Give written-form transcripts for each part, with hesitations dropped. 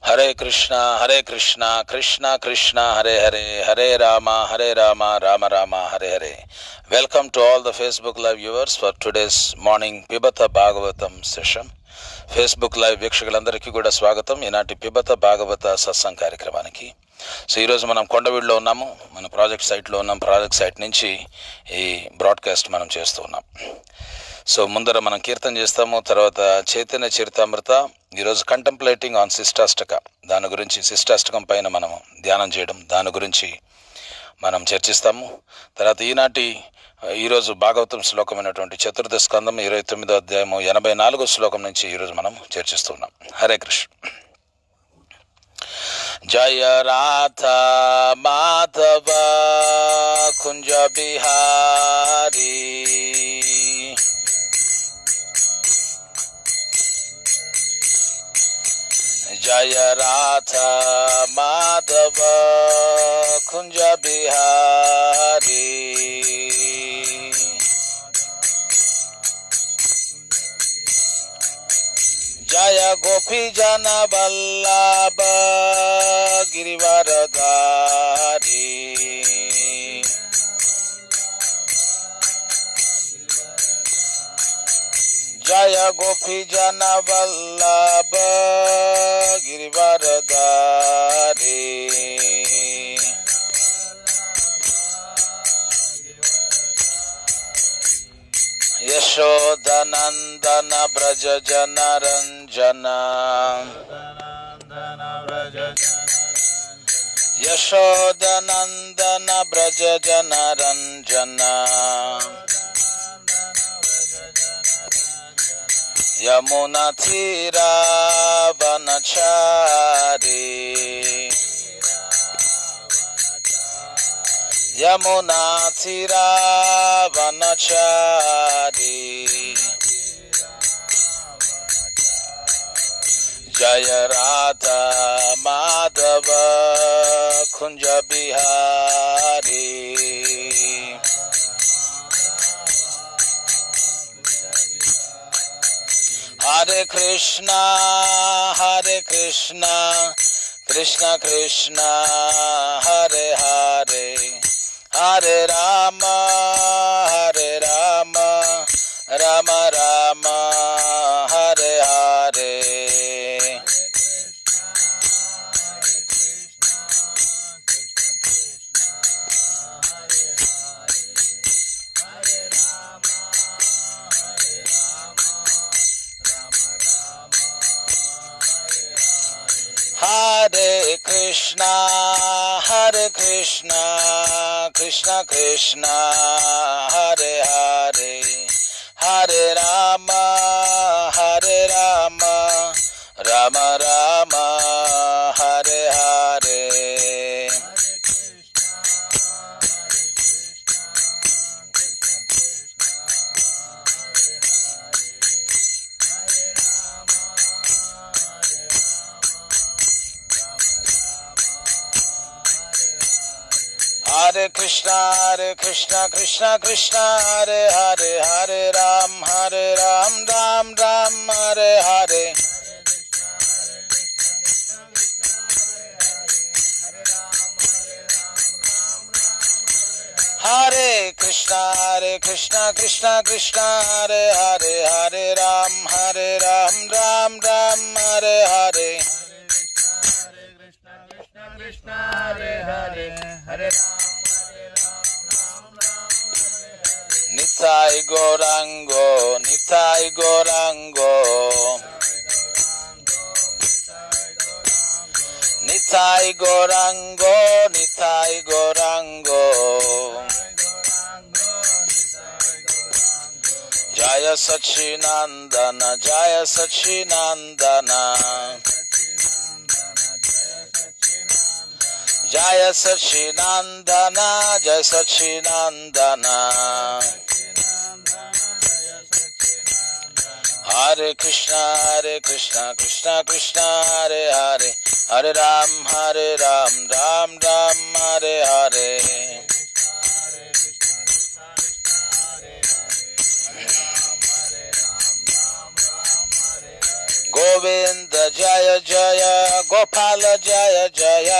Hare Krishna Hare Krishna Krishna Krishna Hare Hare Hare Ram Ram Ram Hare Hare. Welcome to all the Facebook live viewers for today's morning పిబత Bhagavatam session. Facebook live వీక్షకులందరికీ కూడా స్వాగతం ఈనాటి పిబత భాగవత సత్సంగ్ కార్యక్రమానికి. సో ఈరోజు మనం కొండవీడులో ఉన్నాము, మన ప్రాజెక్ట్ సైట్లో ఉన్నాం. ప్రాజెక్ట్ సైట్ నుంచి ఈ బ్రాడ్కాస్ట్ మనం చేస్తూ ఉన్నాం. సో ముందర మనం కీర్తన చేస్తాము, తర్వాత చైతన్య చరితామృత, ఈరోజు కంటెంప్లేటింగ్ ఆన్ శిష్టాష్టక, దాని గురించి శిష్టాష్టకం పైన మనం ధ్యానం చేయడం, దాని గురించి మనం చర్చిస్తాము. తర్వాత ఈరోజు భాగవతం శ్లోకమైనటువంటి చతుర్థ స్కందం 29వ అధ్యాయము 84వ శ్లోకం నుంచి ఈరోజు మనం చర్చిస్తున్నాం. హరే కృష్ణ. జయ రాధ మాధవ కుంజ బిహారీ జయ రాధ మాధవ కుంజ బిహారీ జయ గోపీ జన వల్లభ గిరివరధారీ జయ గోపీ జన వల్లభ గిరివరధారీ యశోదనందన బ్రజ జన రంజన యశోదనందన బ్రజ జన రంజన యమునా తీరా వనచారి యమునా తీరా వనచారి జయ రాధ మాధవ కుంజ Bihari Hare Krishna Krishna Krishna Hare Hare Hare Rama Rama Rama Hare Hare Hare Krishna Krishna Krishna Hare Hare Hare Rama Rama Rama Hare Hare Hare Krishna Krishna Krishna Hare Hare Hare Rama Rama Rama Hare Hare Hare Krishna Krishna Krishna Hare Hare Hare Rama Rama Rama Hare Hare Krishna Hare Hare Hare Nitai Gorango Nitai Gorango Nitai Gorango Nitai Gorango జయ సచ్చినందన జయ సచ్చినందన జయ సచ్చినందన జయ సచ్చినందన హరే కృష్ణ కృష్ణ కృష్ణ హరే హరే హరే రామ్ రామ్ రామ్ హరే హరే గోవింద జయ జయ గోపాల జయ జయ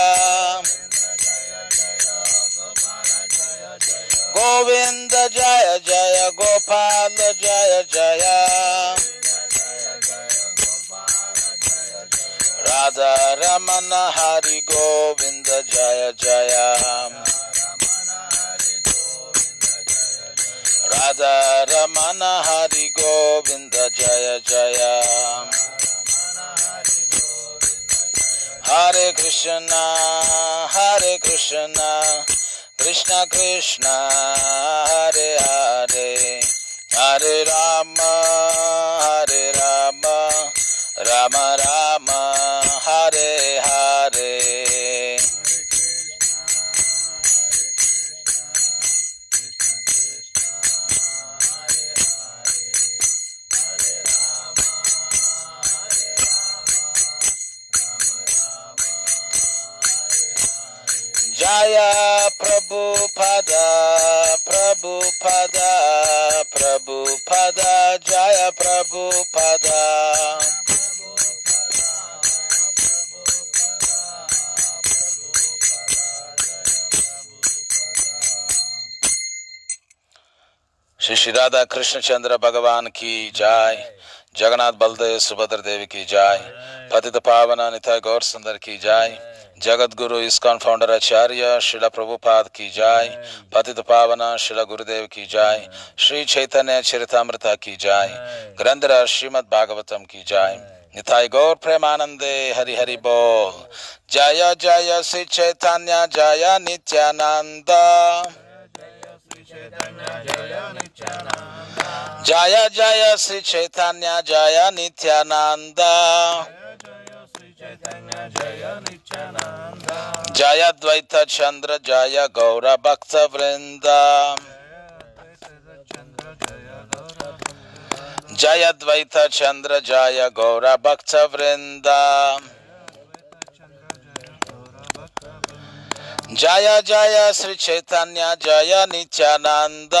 గోవింద జయ జయ గోపాల జయ జయ రాధా రమణ హరి గోవింద జయ జయ రాధా రమణ హరి గోవింద జయ జయ హరే కృష్ణ కృష్ణ కృష్ణ హరే హరే హరే రామ రామ రామ హరే హరే జయ ప్రభుపద జయ ప్రభుపద श्री राधा कृष्ण चंद्र भगवान की जय। जगन्नाथ बलदेव सुभद्रा देवी की जय। पतित पावन निताय गौर सुंदर की जय। जगत गुरु इस्कॉन फाउंडर आचार्य श्रील प्रभुपाद की जय। पतित पावन श्रील गुरुदेव की जय। श्री चैतन्य चरितामृत की जय। ग्रंथराज श्रीमद् भागवतम की जय। निताय गौर प्रेमानंदे हरि हरि बोल। जय जय श्री चैतन्य जय नित्यानंद। जय जय श्री चैतन्य जय नित्यानंद। जय द्वैत चंद्र जय गौर भक्त वृंद। जय द्वैत चंद्र जय गौर भक्त वृंद। जय जय श्री चैतन्य जय नित्यानंद।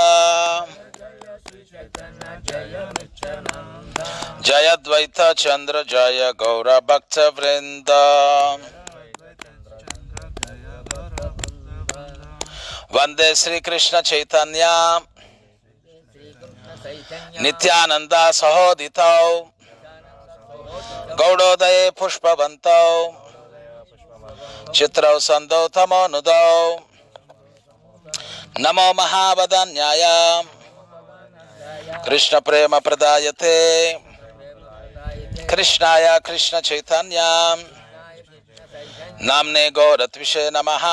जय द्वैत चंद्र जय गौर भक्त वृंद। वंदे श्री कृष्ण चैतन्य नित्यानंद सहोदितौ गौड़ोदये पुष्पवन्तौ चित्रौ संदौ तमोनुदौ नमो महावदन्याय कृष्ण प्रेम प्रदायते कृष्णाय कृष्ण चैतन्य नामने गौरत्विषे नमः।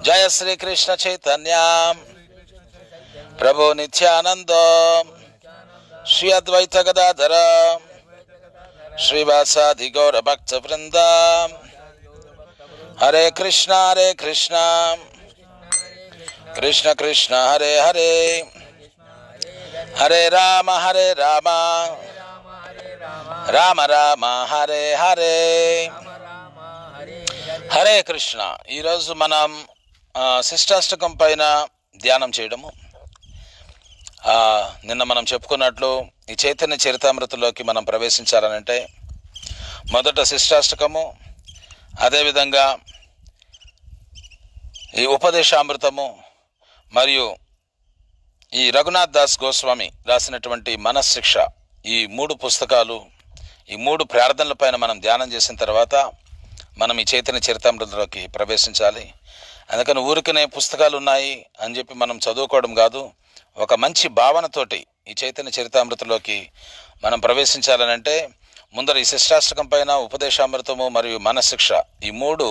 जय श्री कृष्ण चैतन्य प्रभु नित्यानंद श्री अद्वैत गदाधर श्रीवासादि गौर भक्त वृंद। हरे कृष्णा कृष्ण कृष्ण हरे हरे हरे राम राम राम हरे हरे हरे कृष्ण। ఈ రోజు మనం శిష్టాష్టకం పైన ధ్యానం చేయడము. నిన్న మనం చెప్పుకున్నట్లు ఈ చైతన్య చరితామృతలోకి మనం ప్రవేశించాలనంటే మొదట శిష్టాష్టకము, అదేవిధంగా ఈ ఉపదేశామృతము మరియు ఈ రఘునాథ్ దాస్ గోస్వామి రాసినటువంటి మనశ్శిక్ష, ఈ 3 పుస్తకాలు, ఈ 3 ప్రార్థనల పైన మనం ధ్యానం చేసిన తర్వాత మనం ఈ చైతన్య చరితామృతంలోకి ప్రవేశించాలి. అందుకని ఊరికనే పుస్తకాలు ఉన్నాయి అని చెప్పి మనం చదువుకోవడం కాదు, ఒక మంచి భావనతోటి ఈ చైతన్య చరితామృతంలోకి మనం ప్రవేశించాలనంటే ముందర ఈ శిష్టాష్టకం పైన ఉపదేశామృతము మరియు మనశ్శిక్ష, ఈ 3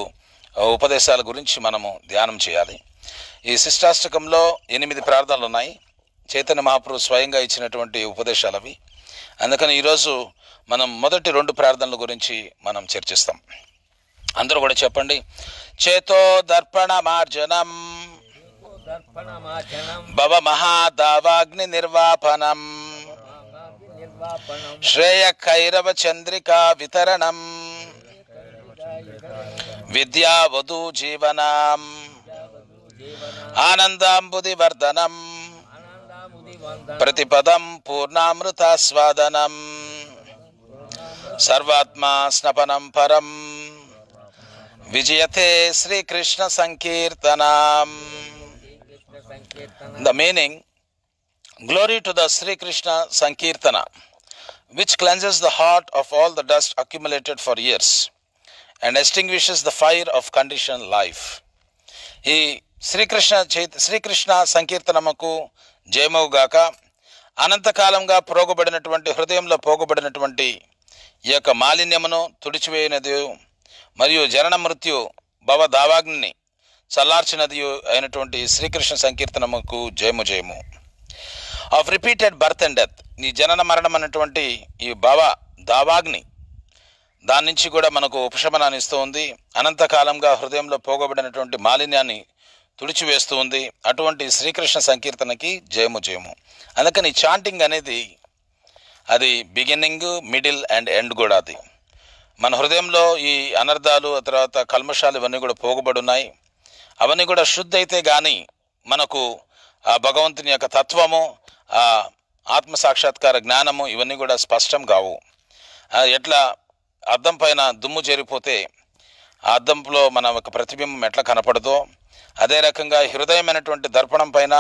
ఉపదేశాల గురించి మనము ధ్యానం చేయాలి. ఈ శిష్టాష్టకంలో 8 ప్రార్థనలు ఉన్నాయి. చైతన్య మహాప్రభు స్వయంగా ఇచ్చినటువంటి ఉపదేశాలు అవి. అందుకని ఈరోజు మనం మొదటి 2 ప్రార్థనల గురించి మనం చర్చిస్తాం. అందరూ కూడా చెప్పండి. చేతో దర్పణ మార్జనం భవ మహాదావాగ్ని నిర్వాపనం శ్రేయ కైరవ చంద్రికా వితరణం విద్యా వధూ జీవనం ఆనందాంబుది వర్ధనం ప్రతిపదం పూర్ణామృతాస్వాదనం సర్వాత్మా స్నపనం పరం విజయతే శ్రీకృష్ణ సంకీర్తనం. The meaning: glory to the Sri Krishna Sankirtana, which cleanses the heart of all the dust accumulated for years and extinguishes the fire of conditioned life. ఈ శ్రీకృష్ణ సంకీర్తనముకు జయమవుగాక. అనంతకాలంగా పోగబడినటువంటి హృదయంలో పోగబడినటువంటి ఈ యొక్క మాలిన్యమును తుడిచివేయనది మరియు జనన మృత్యు భవ దావాగ్ని చల్లార్చినది అయినటువంటి శ్రీకృష్ణ సంకీర్తనముకు జయము జయము. Of repeated birth and death, ఈ జనన మరణం అన్నటువంటి ఈ భవ దావాగ్ని దాని నుంచి కూడా మనకు ఉపశమనాన్ని ఇస్తూ ఉంది. అనంతకాలంగా హృదయంలో పోగబడినటువంటి మాలిన్యాన్ని తుడిచివేస్తూ ఉంది. అటువంటి శ్రీకృష్ణ సంకీర్తనకి జయము జయము. అందుకని చాంటింగ్ అనేది అది బిగినింగ్, మిడిల్ అండ్ ఎండ్ కూడా. అది మన హృదయంలో ఈ అనర్థాలు, ఆ తర్వాత కల్మషాలు ఇవన్నీ కూడా పోగబడి ఉన్నాయి. అవన్నీ కూడా శుద్ధి అయితే కానీ మనకు ఆ భగవంతుని యొక్క తత్వము, ఆ ఆత్మ సాక్షాత్కార జ్ఞానము ఇవన్నీ కూడా స్పష్టం కావు. ఎట్లా అద్దం పైన దుమ్ము చేరిపోతే ఆ అద్దంలో మన యొక్క ప్రతిబింబం ఎట్లా కనపడదో, అదే రకంగా హృదయమైనటువంటి దర్పణం పైన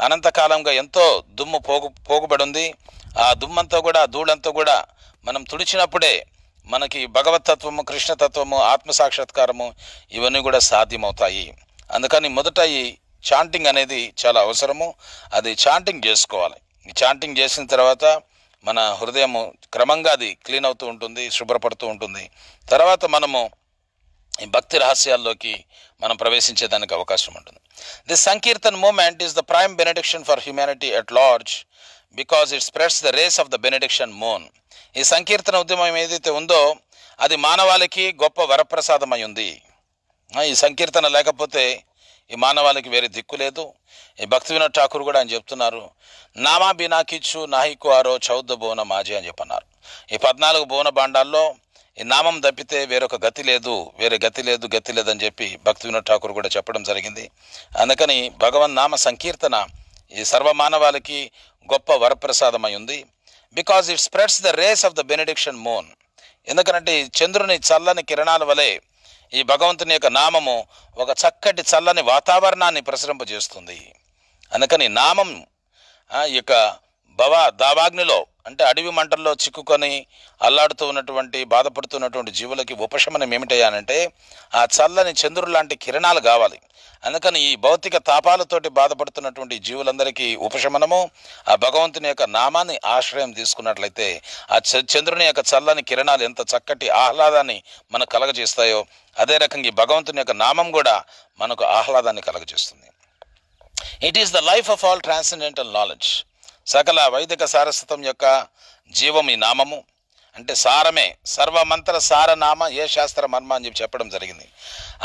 అనంతకాలంగా ఎంతో దుమ్ము పోగుబడి ఉంది. ఆ దుమ్మంతా కూడా, ధూళంతా కూడా మనం తుడిచినప్పుడే మనకి భగవతత్వము, కృష్ణతత్వము, ఆత్మ సాక్షాత్కారము ఇవన్నీ కూడా సాధ్యమవుతాయి. అందుకని మొదట ఈ చాంటింగ్ అనేది చాలా అవసరము. అది చాంటింగ్ చేసుకోవాలి. ఈ చాంటింగ్ చేసిన తర్వాత మన హృదయము క్రమంగా అది క్లీన్ అవుతూ ఉంటుంది, శుభ్రపడుతూ ఉంటుంది. తర్వాత మనము ఈ భక్తి రహస్యాల్లోకి మనం ప్రవేశించేదానికి అవకాశం ఉంటుంది. This sankirtan moment is the prime benediction for humanity at large because it spreads the rays of the benediction moon. ఈ సంకీర్తన ఉద్యమం ఏదైతే ఉందో అది మానవాళికి గొప్ప వరప్రసాదమై ఉంది. ఈ సంకీర్తన లేకపోతే ఈ మానవాళికి వేరే దిక్కు లేదు. ఈ భక్తి వినోద్ ఠాకూర్ కూడా ఆయన చెప్తున్నారు, నామా బినాకిచ్చు నాహికు ఆరో చౌద్ద బోన మాజీ అని చెప్పన్నారు. ఈ 14 బోన బాండాల్లో ఈ నామం తప్పితే వేరొక గతి లేదు, వేరే గతి లేదని చెప్పి భక్తి వినోద్ ఠాకూర్ కూడా చెప్పడం జరిగింది. అందుకని భగవన్ నామ సంకీర్తన ఈ సర్వమానవాళికి గొప్ప వరప్రసాదమై ఉంది. Because it spreads the rays of the benediction moon. ఎందుకంటే ఈ చంద్రుని చల్లని కిరణాల వలె ఈ భగవంతుని యొక్క నామము ఒక చక్కటి చల్లని వాతావరణాన్ని ప్రసరింపజేస్తుంది. అందుకని నామం ఈ యొక్క భవ దావాగ్నిలో, అంటే అడవి మంటల్లో చిక్కుకొని అల్లాడుతూ ఉన్నటువంటి, బాధపడుతున్నటువంటి జీవులకి ఉపశమనం ఏమిటయ్యానంటే ఆ చల్లని చంద్రుడు లాంటి కిరణాలు కావాలి. అందుకని ఈ భౌతిక తాపాలతోటి బాధపడుతున్నటువంటి జీవులందరికీ ఉపశమనము ఆ భగవంతుని యొక్క నామాన్ని ఆశ్రయం తీసుకున్నట్లయితే ఆ చంద్రుని యొక్క చల్లని కిరణాలు ఎంత చక్కటి ఆహ్లాదాన్ని మనకు కలగజేస్తాయో అదే రకంగా ఈ భగవంతుని యొక్క నామం కూడా మనకు ఆహ్లాదాన్ని కలగజేస్తుంది. It is the life of all transcendental knowledge. సకల వైదిక సారస్వతం యొక్క జీవం ఈ నామము. అంటే సారమే, సర్వమంత్ర సారనామ ఏ శాస్త్ర మర్మ అని చెప్పి చెప్పడం జరిగింది.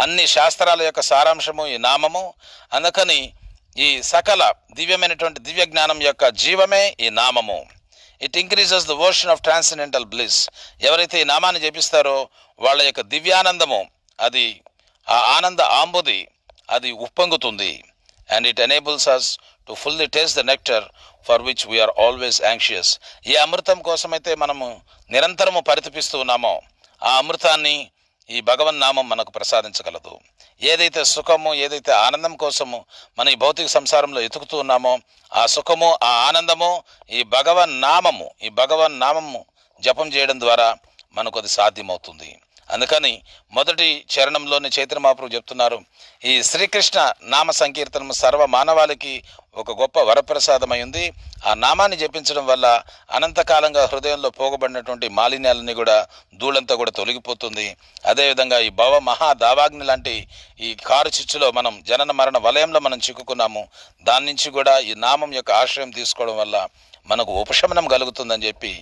అన్ని శాస్త్రాల యొక్క సారాంశము ఈ నామము. అందుకని ఈ సకల దివ్యమైనటువంటి దివ్య జ్ఞానం యొక్క జీవమే ఈ నామము. It increases the ocean of transcendental bliss. ఎవరైతే ఈ నామాన్ని జపిస్తారో వాళ్ళ యొక్క దివ్యానందము, అది ఆ ఆనంద ఆంబుది అది ఉప్పొంగుతుంది. And it enables us to fully taste the nectar for which we are always anxious. ఏ అమృతం కోసమైతే మనము నిరంతరము పరితపిస్తూ ఉన్నామో ఆ అమృతాన్ని ఈ భగవన్ నామం మనకు ప్రసాదించగలదు. ఏదైతే సుఖము, ఏదైతే ఆనందం కోసము మన ఈ భౌతిక సంసారంలో ఎతుకుతూ ఉన్నామో ఆ సుఖము, ఆ ఆనందము ఈ భగవన్ నామము జపం చేయడం ద్వారా మనకు అది సాధ్యమవుతుంది. అందుకని మొదటి చరణంలోని చైతన్య మహాప్రభు చెప్తున్నారు, ఈ శ్రీకృష్ణ నామ సంకీర్తనము సర్వ మానవాళికి ఒక గొప్ప వరప్రసాదమై ఉంది. ఆ నామాన్ని జపించడం వల్ల అనంతకాలంగా హృదయంలో పోగబడినటువంటి మాలిన్యాలన్నీ కూడా ధూళంతా కూడా తొలగిపోతుంది. అదేవిధంగా ఈ భవ మహా దావాగ్ని లాంటి ఈ కారు చిచ్చులో మనం జనన మరణ వలయంలో మనం చిక్కుకున్నాము. దాని నుంచి కూడా ఈ నామం యొక్క ఆశ్రయం తీసుకోవడం వల్ల మనకు ఉపశమనం కలుగుతుందని చెప్పి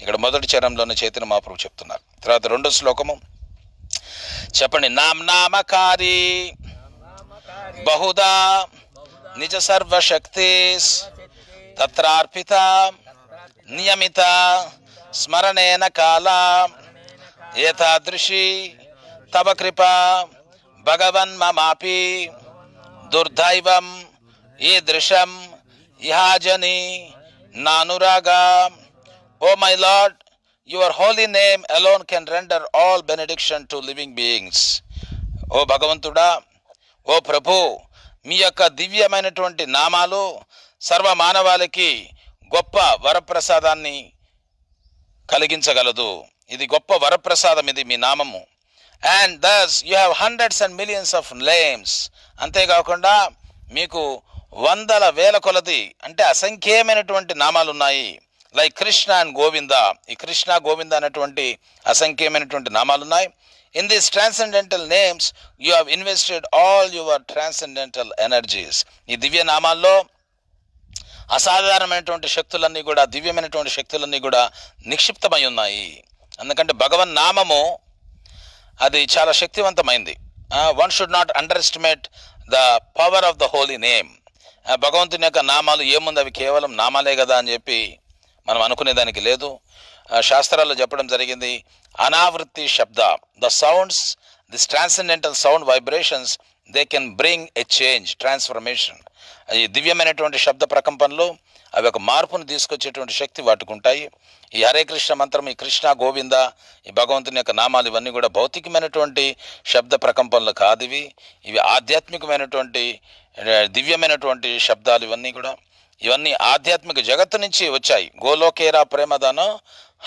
ఇక్కడ మొదటి చరణంలోనే చైతన్య మహాప్రభు చెప్తున్నారు. తర్వాత రెండో శ్లోకము చెప్పండి. నామకారి బహుదా నిజ సర్వశక్తిస్ తత్రార్పిత నియమిత స్మరణేన కాల ఏతాదృశి తవ కృప భగవన్ మమాపి దుర్దైవం ఈదృశం ఇహాజని నానురాగా. O my Lord, your holy name alone can render all benediction to living beings. ఓ భగవంతుడా, ఓ ప్రభు, మీ యొక్క దివ్యమైనటువంటి నామాలు సర్వ మానవాళికి గొప్ప వరప్రసాదాన్ని కలిగించగలదు. ఇది గొప్ప వరప్రసాదం, ఇది మీ నామము. And thus you have hundreds and millions of names. అంతేకాకుండా మీకు వందల వేల కొలది అంటే అసంఖ్యమైనటువంటి నామాలు ఉన్నాయి. లైక్ కృష్ణ అండ్ గోవింద, ఈ కృష్ణ గోవింద అనేటువంటి అసంఖ్యమైనటువంటి నామాలు ఉన్నాయి. In these transcendental names you have invested all your transcendental energies. ఈ దివ్య నామాల్లో అసాధారణమైనటువంటి శక్తులన్నీ కూడా, దివ్యమైనటువంటి శక్తులన్నీ కూడా నిక్షిప్తమై ఉన్నాయి. ఎందుకంటే భగవన్ నామము అది చాలా శక్తివంతమైంది. One should not underestimate the power of the holy name. భగవంతుని యొక్క నామాలు ఏముంది, అవి కేవలం నామాలే కదా అని చెప్పి మనం అనుకునేదానికి లేదు. శాస్త్రాల్లో చెప్పడం జరిగింది, అనావృత్తి శబ్ద, the sounds, this transcendental sound vibrations, they can bring a change, transformation. ఈ దివ్యమైనటువంటి శబ్ద ప్రకంపనలు అవి ఒక మార్పును తీసుకొచ్చేటువంటి శక్తి వాటికి ఉంటాయి. ఈ హరే కృష్ణ మంత్రం, ఈ కృష్ణ గోవింద, ఈ భగవంతుని యొక్క నామాలు ఇవన్నీ కూడా భౌతికమైనటువంటి శబ్ద ప్రకంపనలు కాదు. ఇవి ఆధ్యాత్మికమైనటువంటి దివ్యమైనటువంటి శబ్దాలు. ఇవన్నీ ఆధ్యాత్మిక జగత్తు నుంచి వచ్చాయి. గోలోకేరా ప్రేమధనం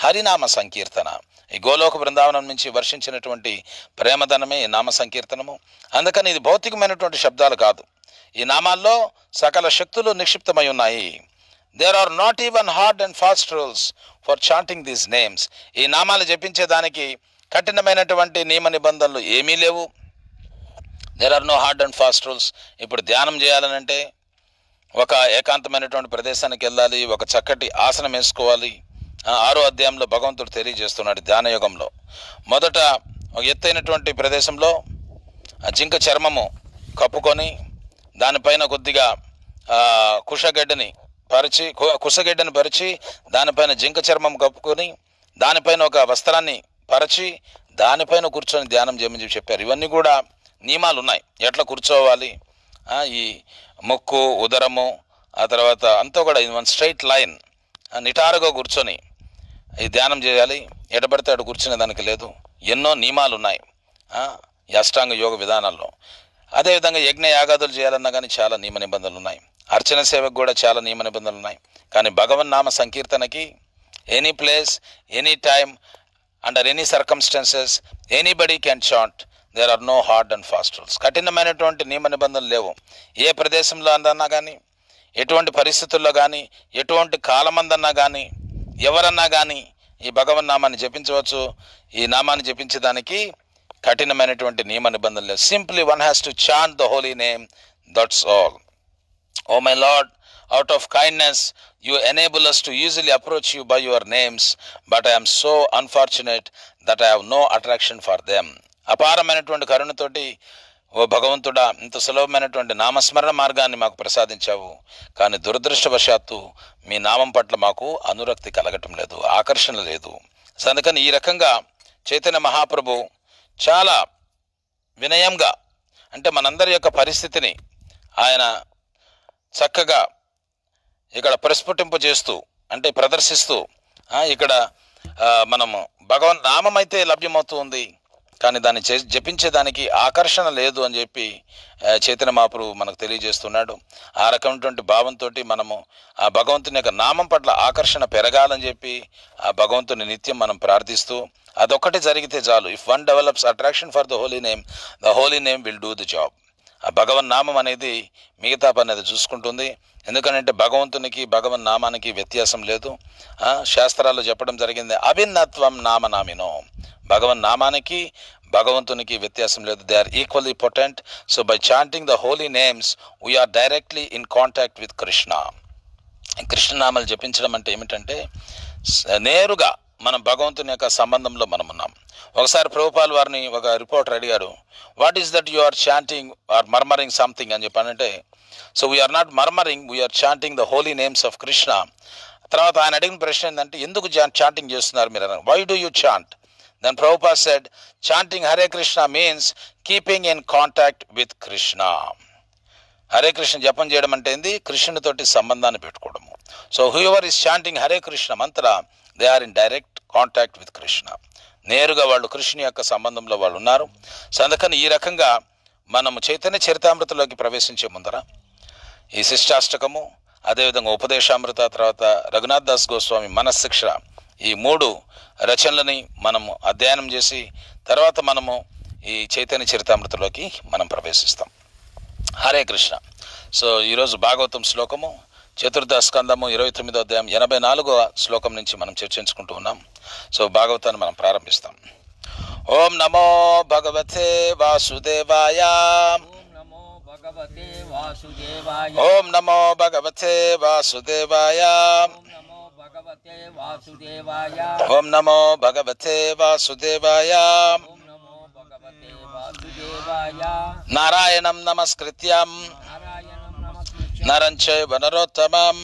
హరినామ సంకీర్తన, ఈ గోలోక బృందావనం నుంచి వర్షించినటువంటి ప్రేమధనమే ఈ నామ సంకీర్తనము. అందుకని ఇది భౌతికమైనటువంటి శబ్దాలు కాదు. ఈ నామాల్లో సకల శక్తులు నిక్షిప్తమై ఉన్నాయి. There are not even hard and fast rules for chanting these names. ఈ నామాలు జపించేదానికి కఠినమైనటువంటి నియమ నిబంధనలు ఏమీ లేవు. There are no hard and fast rules. ఇప్పుడు ధ్యానం చేయాలనంటే ఒక ఏకాంతమైనటువంటి ప్రదేశానికి వెళ్ళాలి, ఒక చక్కటి ఆసనం వేసుకోవాలి. 6వ అధ్యాయంలో భగవంతుడు తెలియజేస్తున్నాడు ధ్యాన యోగంలో. మొదట ఒక ఎత్తైనటువంటి ప్రదేశంలో జింక చర్మము కప్పుకొని దానిపైన కొద్దిగా కుషగడ్డని పరిచి దానిపైన జింక చర్మం కప్పుకొని దానిపైన ఒక వస్త్రాన్ని పరిచి దానిపైన కూర్చొని ధ్యానం చేయమని చెప్పారు. ఇవన్నీ కూడా నియమాలు ఉన్నాయి, ఎట్లా కూర్చోవాలి. ఈ ముక్కు, ఉదరము, ఆ తర్వాత అంతా కూడా వన్ స్ట్రైట్ లైన్ నిటారుగా కూర్చొని ఈ ధ్యానం చేయాలి. ఎడబడితే అటు కూర్చునే దానికి లేదు. ఎన్నో నియమాలు ఉన్నాయి ఈ అష్టాంగ యోగ విధానాల్లో. అదేవిధంగా యజ్ఞ యాగాదులు చేయాలన్నా కానీ చాలా నియమ నిబంధనలు ఉన్నాయి. అర్చన సేవకు కూడా చాలా నియమ నిబంధనలు ఉన్నాయి. కానీ భగవన్ నామ సంకీర్తనకి any place, any time, under any circumstances anybody can chant. There are no hard and fast rules. కఠినమైనటువంటి నియమ నిబంధనలు లేవు. ఏ ప్రదేశంలో అందన్నా కానీ, ఎటువంటి పరిస్థితుల్లో కానీ, ఎటువంటి కాలమందన్నా కానీ, ఎవరన్నా కానీ ఈ భగవన్ నామాన్ని జపించవచ్చు. ఈ నామాన్ని జపించడానికి కఠినమైనటువంటి నియమ నిబంధనలు లేవు. Simply one has to chant the holy name, that's all. Oh my lord, out of kindness you enable us to easily approach you by your names, but I am so unfortunate that I have no attraction for them. అపారమైనటువంటి కరుణతోటి ఓ భగవంతుడా, ఇంత సులభమైనటువంటి నామస్మరణ మార్గాన్ని మాకు ప్రసాదించావు. కానీ దురదృష్టవశాత్తు మీ నామం పట్ల మాకు అనురక్తి కలగటం లేదు, ఆకర్షణ లేదు. అందుకని ఈ రకంగా చైతన్య మహాప్రభు చాలా వినయంగా, అంటే మనందరి యొక్క పరిస్థితిని ఆయన చక్కగా ఇక్కడ ప్రస్ఫుటింపు చేస్తూ, అంటే ప్రదర్శిస్తూ, ఇక్కడ మనము భగవన్ నామం అయితే లభ్యమవుతుంది, కానీ దాన్ని జపించేదానికి ఆకర్షణ లేదు అని చెప్పి చైతన్య మహాప్రభు మనకు తెలియజేస్తున్నాడు. ఆ రకమైనటువంటి భావంతో మనము ఆ భగవంతుని యొక్క నామం పట్ల ఆకర్షణ పెరగాలని చెప్పి ఆ భగవంతుని నిత్యం మనం ప్రార్థిస్తూ అదొక్కటి జరిగితే చాలు. If one develops attraction for the holy name will do the job. ఆ భగవన్ నామం అనేది మిగతా పని అది చూసుకుంటుంది. ఎందుకంటే భగవంతునికి భగవన్ నామానికి వ్యత్యాసం లేదు. శాస్త్రాల్లో చెప్పడం జరిగింది, అభిన్నత్వం నామనామినో, భగవన్ నామానికి భగవంతునికి వ్యత్యాసం లేదు. They are equally potent. So by chanting the holy names we are directly in contact with Krishna. కృష్ణనామాలు జపించడం అంటే ఏమిటంటే నేరుగా మనం భగవంతుని యొక్క సంబంధంలో మనం ఉన్నాం. ఒకసారి ప్రభుపాల్ వారిని ఒక రిపోర్టర్ అడిగారు, what is that you are chanting or murmuring something అని చెప్పానంటే, so we are not murmuring, we are chanting the holy names of Krishna. తర్వాత ఆయన అడిగిన ప్రశ్న ఏంటంటే, ఎందుకు చాంటింగ్ చేస్తున్నారు మీరు? Why do you chant? Then Prabhupada said, chanting Hare Krishna means keeping in contact with Krishna. Hare Krishna జపం చేయడం అంటే ఏంది? కృష్ణునితోటి సంబంధాన్ని పెట్టుకోవడము. So whoever is chanting Hare Krishna mantra, they are in direct contact with Krishna. నేరుగా వాళ్ళు కృష్ణుని యొక్క సంబంధంలో వాళ్ళు ఉన్నారు. సో అందుకని ఈ రకంగా మనము చైతన్య చరితామృతలోకి ప్రవేశించే ముందర ఈ శిష్టాష్టకము, అదేవిధంగా ఉపదేశామృత, తర్వాత రఘునాథ్ దాస్ గోస్వామి మనశిక్ష, ఈ 3 రచనలని మనము అధ్యయనం చేసి తర్వాత మనము ఈ చైతన్య చరితామృతలోకి మనం ప్రవేశిస్తాం. హరే కృష్ణ. సో ఈరోజు భాగవతం శ్లోకము చతుర్థ స్కందము 29వ అధ్యాయం 84వ శ్లోకం నుంచి మనం చర్చించుకుంటూ ఉన్నాం. సో భాగవతాన్ని మనం ప్రారంభిస్తాం. ఓం నమో భగవతే వాసుదేవాయ. ఓం నమో భగవతే వాసుదేవాయ. ఓం నమో భగవతే వాసుదేవాయ. నారాయణం నమస్కృత్యం నరం చైవ నరోత్తమం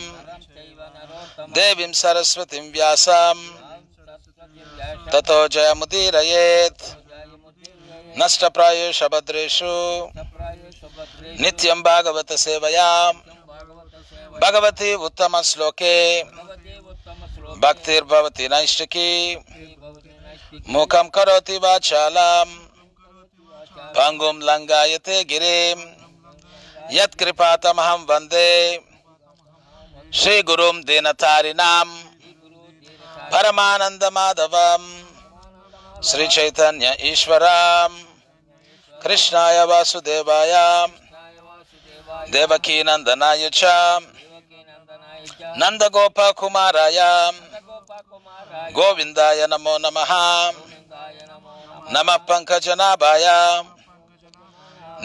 దేవీం సరస్వతిం వ్యాసం తతో జయముదీరయేత్. నష్టప్రాయేషు భద్రేషు నిత్యం భాగవత సేవయా. భగవతి ఉత్తమ శ్లోకే భక్తిర్భవతి నైష్టికీ. ముఖం కరోతి వాచాలం పంగుం లంఘయతే గిరిం. యత్కృపాతమహం వందే శ్రీగురుం దీనతారిణాం పరమానంద మాధవం శ్రీ చైతన్య ఈశ్వరం కృష్ణాయ వాసుదేవాయ దేవకీ నందనాయ చ నందగోపకుమారాయ గోవిందాయ నమో నమః. నమః పంకజనాభాయ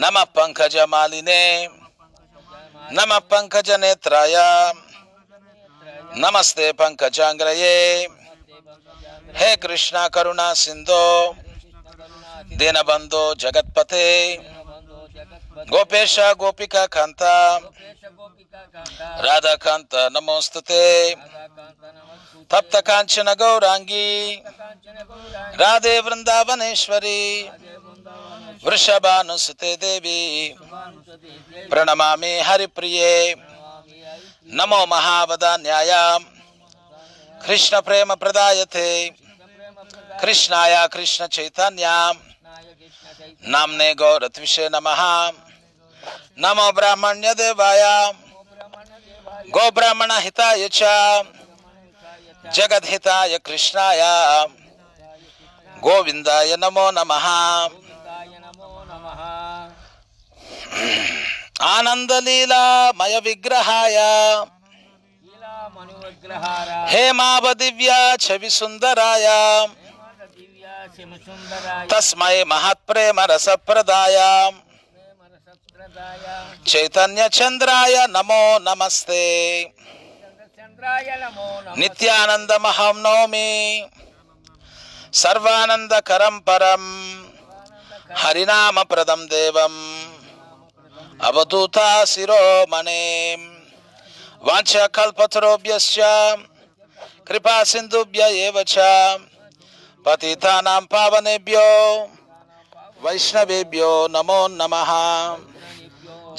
నమః పంకజమాలినే నమః పంకజనేత్రాయ నమస్తే పంకజాంగ్రయే. హే కృష్ణ కరుణా సింధో దీనబంధో జగత్పతే గోపేశ గోపికా కాంత రాధాకాంత నమోస్తుతే. తప్త కాంచన గౌరాంగి రాధే వృందావనేశ్వరి వృషభానుసుతే దేవి ప్రణమామి హరిప్రియే. నమో మహావదాన్యాయ కృష్ణ ప్రేమ ప్రదాయతే కృష్ణాయ కృష్ణ చైతన్య నామ్నే గౌరత్విషే నమః. నమో బ్రాహ్మణ్య దేవాయ గోబ్రాహ్మణ హితాయ చ జగద్హితాయ కృష్ణాయ గోవిందాయ నమో నమః. ఆనందలీలామయ విగ్రహాయ హేమావ దివ్యా ఛవి సుందరాయ తస్మై మహత్ప్రేమ రసప్రదాయ చైతన్య చంద్రాయ నమో నమస్తే. నిత్యానందమహం నౌమి సర్వానందకరం పరం హరినామ ప్రదం దేవం అవధూతా శిరోమణే. వాంఛకల్పతరుభ్యశ్చ కృపా సింధుభ్య ఏవ చ పతితానాం పావనేభ్యో వైష్ణవేభ్యో నమో నమః.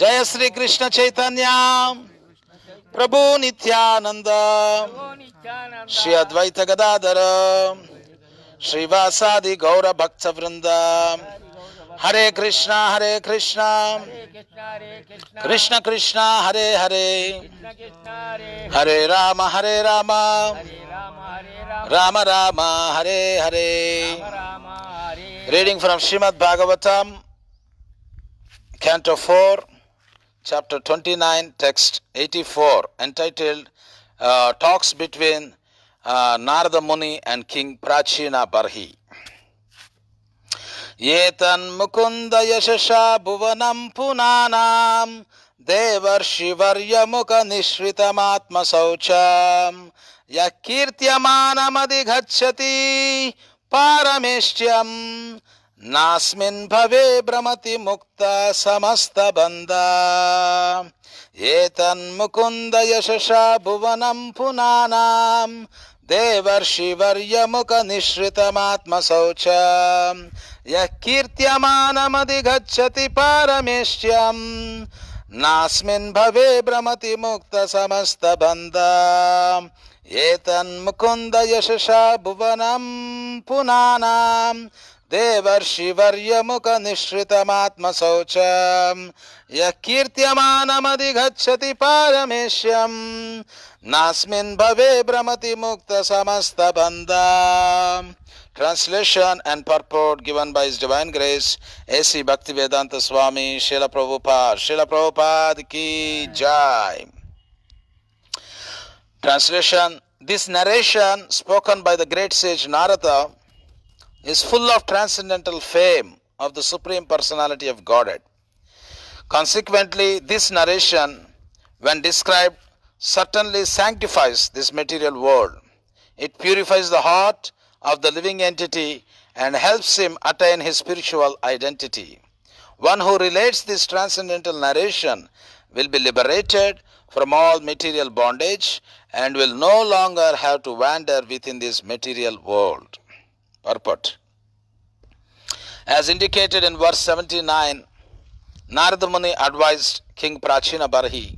జయ శ్రీ కృష్ణ చైతన్య ప్రభు నిత్యానంద శ్రీ అద్వైత గదాధర శ్రీవాసాది గౌర భక్త వృంద. Hare Krishna Krishna Krishna Hare Hare Hare Rama Rama Rama Hare Hare. Rama Hare. Reading from Srimad Bhagavatam, Canto 4, Chapter 29, Text 84, entitled Talks Between Narada Muni and King Prachina Barhi. Yetan mukunda yashasha bhuvanam punanam devarshivarya mukha nishritam saucham yakirtyamanam adhigacchati parameshyam nasmin bhave brahmati mukta samasta bandha. Yetan mukunda yashasha bhuvanam punanam devarshivarya mukha nishritam saucham yakirtyamanam adhigacchati parameshyam nasmin bhave brahmati mukta samasta bandha. Etan mukunda yashasha bhuvanam punanam devarshivarya mukha nishritam saucham yakirtyamanam adhigacchati parameshyam nasmin bhave brahmati mukta samasta bandha. Translation and purport given by His Divine Grace A.C. Bhaktivedanta Swami Srila Prabhupada. Srila Prabhupada ki jai. Translation. This narration spoken by the great sage Narada is full of transcendental fame of the Supreme Personality of Godhead. Consequently, this narration, when described, certainly sanctifies this material world. It purifies the heart of the living entity and helps him attain his spiritual identity. One who relates this transcendental narration will be liberated from all material bondage and will no longer have to wander within this material world. Purport. As indicated in verse 79, Narada Muni advised King Prachina Barhi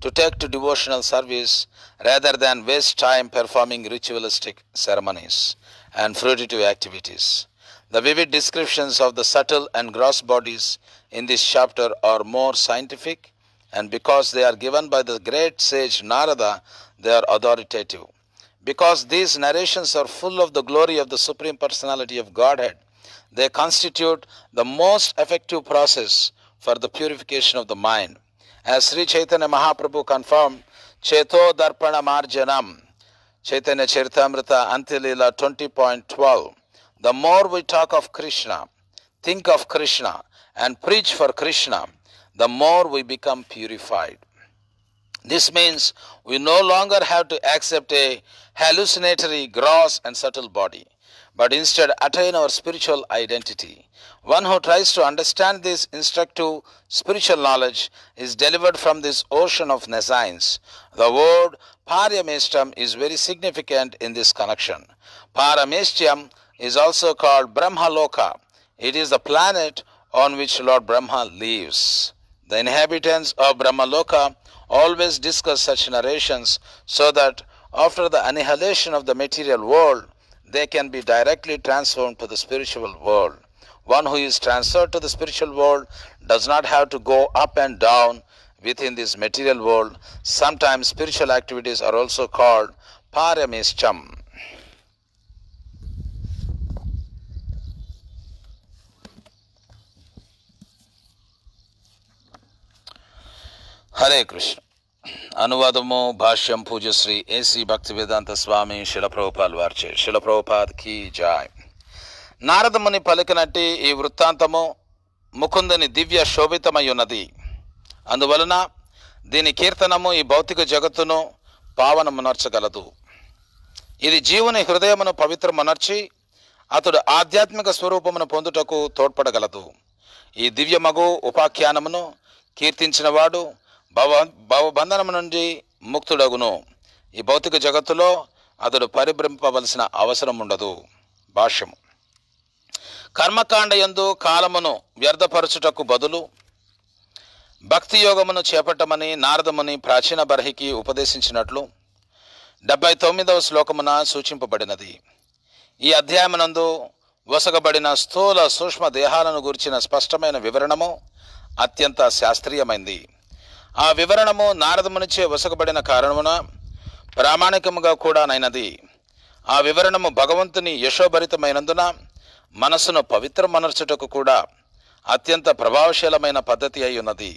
to take to devotional service rather than waste time performing ritualistic ceremonies and fruitive activities. The vivid descriptions of the subtle and gross bodies in this chapter are more scientific, and because they are given by the great sage Narada, they are authoritative. Because these narrations are full of the glory of the Supreme Personality of Godhead, they constitute the most effective process for the purification of the mind. As Sri Chaitanya Mahaprabhu confirmed, Cheto Darpana Marjanam, Chaitanya Charitamrita Antilila 20.12, the more we talk of Krishna, think of Krishna, and preach for Krishna, the more we become purified. This means we no longer have to accept a hallucinatory, gross and subtle body, but instead attain our spiritual identity. One who tries to understand this instructive spiritual knowledge is delivered from this ocean of nescience. The word Parameshtam is very significant in this connection. Parameshtam is also called Brahmaloka. It is the planet on which Lord Brahma lives. The inhabitants of Brahmaloka always discuss such narrations so that after the annihilation of the material world, they can be directly transformed to the spiritual world. One who is transferred to the spiritual world does not have to go up and down within this material world. Sometimes spiritual activities are also called Parameshtam. Hare Krishna. అనువాదము Bhashyam పూజ్యశ్రీ AC Bhaktivedanta స్వామి శిల ప్రభుపాల్ వార్చే. శిల Prabhupad key Joy. Naradamuni పలికినట్టి ఈ వృత్తాంతము ముకుందుని దివ్య శోభితమై ఉన్నది. అందువలన దీని కీర్తనము ఈ భౌతిక జగత్తును పావనమునర్చగలదు. ఇది జీవుని హృదయమును పవిత్రమునర్చి అతడు ఆధ్యాత్మిక స్వరూపమును పొందుటకు తోడ్పడగలదు. ఈ దివ్యమగు ఉపాఖ్యానమును కీర్తించినవాడు భవబంధనము నుండి ముక్తుడగును. ఈ భౌతిక జగత్తులో అతడు పరిభ్రమింపవలసిన అవసరం ఉండదు. భాష్యము. కర్మకాండ యందు కాలమును వ్యర్థపరచుటకు బదులు భక్తి యోగమును చేపట్టమని నారదముని ప్రాచీన బర్హికి ఉపదేశించినట్లు 79వ శ్లోకమున సూచింపబడినది. ఈ అధ్యాయమునందు వసగబడిన స్థూల సూక్ష్మ దేహాలను గురించిన స్పష్టమైన వివరణము అత్యంత శాస్త్రీయమైంది. ఆ వివరణము నారదమునిచే వసగబడిన కారణమున ప్రామాణికముగా కూడా నైనది. ఆ వివరణము భగవంతుని యశోభరితమైనందున మనసును పవిత్రమనర్చుటకు కూడా అత్యంత ప్రభావశీలమైన పద్ధతి అయి ఉన్నది.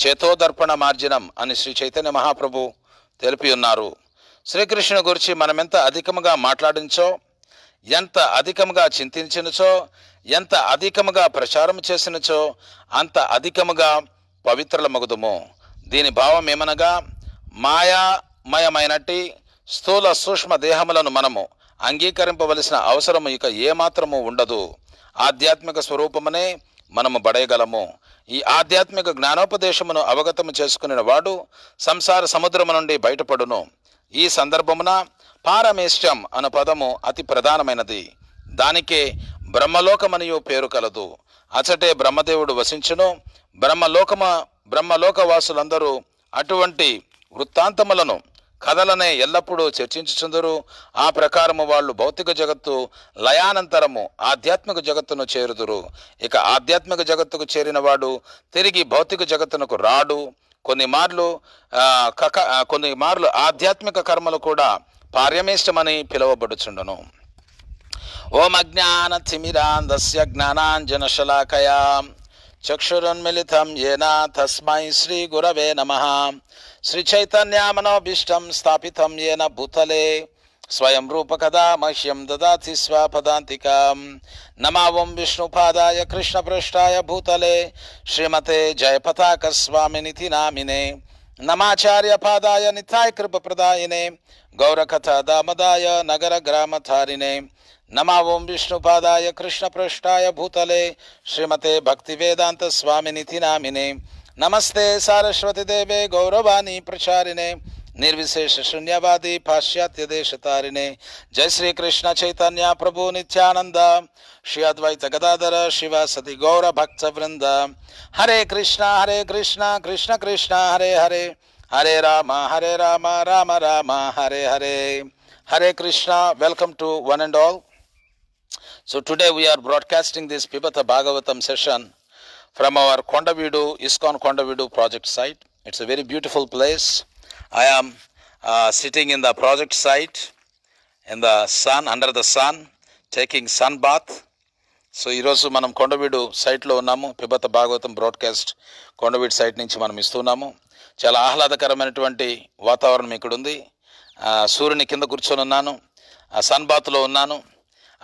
చేతోదర్పణ మార్జనం అని శ్రీ చైతన్య మహాప్రభు తెలిపి ఉన్నారు. శ్రీకృష్ణుని గురించి మనమెంత అధికముగా మాట్లాడించో, ఎంత అధికముగా చింతించినచో, ఎంత అధికముగా ప్రచారం చేసినచో అంత అధికముగా పవిత్రులమగుదుము. దీని భావం ఏమనగా, మాయామయమైనట్టి స్థూల సూక్ష్మ దేహములను మనము అంగీకరింపవలసిన అవసరము ఇక ఏమాత్రము ఉండదు. ఆధ్యాత్మిక స్వరూపమునే మనము బడయగలము. ఈ ఆధ్యాత్మిక జ్ఞానోపదేశమును అవగతము చేసుకుని వాడు సంసార సముద్రము నుండి బయటపడును. ఈ సందర్భమున పారమేష్ట్యం అను పదము అతి ప్రధానమైనది. దానికే బ్రహ్మలోకమనియు పేరు కలదు. అచటే బ్రహ్మదేవుడు వసించును. బ్రహ్మలోకవాసులందరూ అటువంటి వృత్తాంతములను, కథలనే ఎల్లప్పుడూ చర్చించుచుందరు. ఆ ప్రకారము వాళ్ళు భౌతిక జగత్తు లయానంతరము ఆధ్యాత్మిక జగత్తును చేరుదురు. ఇక ఆధ్యాత్మిక జగత్తుకు చేరిన వాడు తిరిగి భౌతిక జగత్తునకు రాడు. కొన్ని మార్లు ఆధ్యాత్మిక కర్మలు కూడా పార్యమేష్టమని పిలువబడుచుండును. ఓం అజ్ఞాన తిమిరాంధస్య జ్ఞానాంజనశలాకయా చక్షురున్మిళితం యేన తస్మై శ్రీ గురవే నమః. శ్రీ చైతన్య మనోభీష్టం స్థాపితం యేన భూతలే స్వయం రూపకదా మహ్యం దదాతి స్వపదాంతికాం. నమో ఓం విష్ణుపాదాయ కృష్ణపృష్ఠాయ భూతలే శ్రీమతే జయపతాక స్వామినితి నామినే. నమాచార్య పాదాయ నితాయ కృపప్రదాయినే గౌరకథా దామదాయ నగర గ్రామధారిణే. నమో ఓం విష్ణుపాదాయ కృష్ణపృష్ఠాయ భూతలే శ్రీమతే భక్తివేదాంత స్వామినితి నామినే. నమస్తే సారస్వతి దేవే గౌరవాణి ప్రచారిణే నిర్విశేష శూన్యవాది పాశ్చాత్య దేశతారిణే. జై శ్రీకృష్ణ చైతన్య ప్రభు నిత్యానంద శ్రీ అద్వైత గదాధర శివాసతి గౌర భక్త వృంద. Hare Krishna Krishna Krishna Hare Hare, Hare Rama Rama Rama Hare Hare. Hare Krishna. Welcome to one and all. So today we are broadcasting this Pibatha Bhagavatam session from our Kondavidu, ISKCON Kondavidu project site. It's a very beautiful place. I am sitting in the project site in the sun, under the sun, taking sun bath. So ఈరోజు మనం కొండవీడు సైట్లో ఉన్నాము. పిబత Bhagavatam broadcast Kondaveedu site నుంచి మనం ఇస్తున్నాము. చాలా ఆహ్లాదకరమైనటువంటి వాతావరణం ఇక్కడ ఉంది. సూర్యుని కింద కూర్చొని ఉన్నాను, సన్ బాత్లో ఉన్నాను.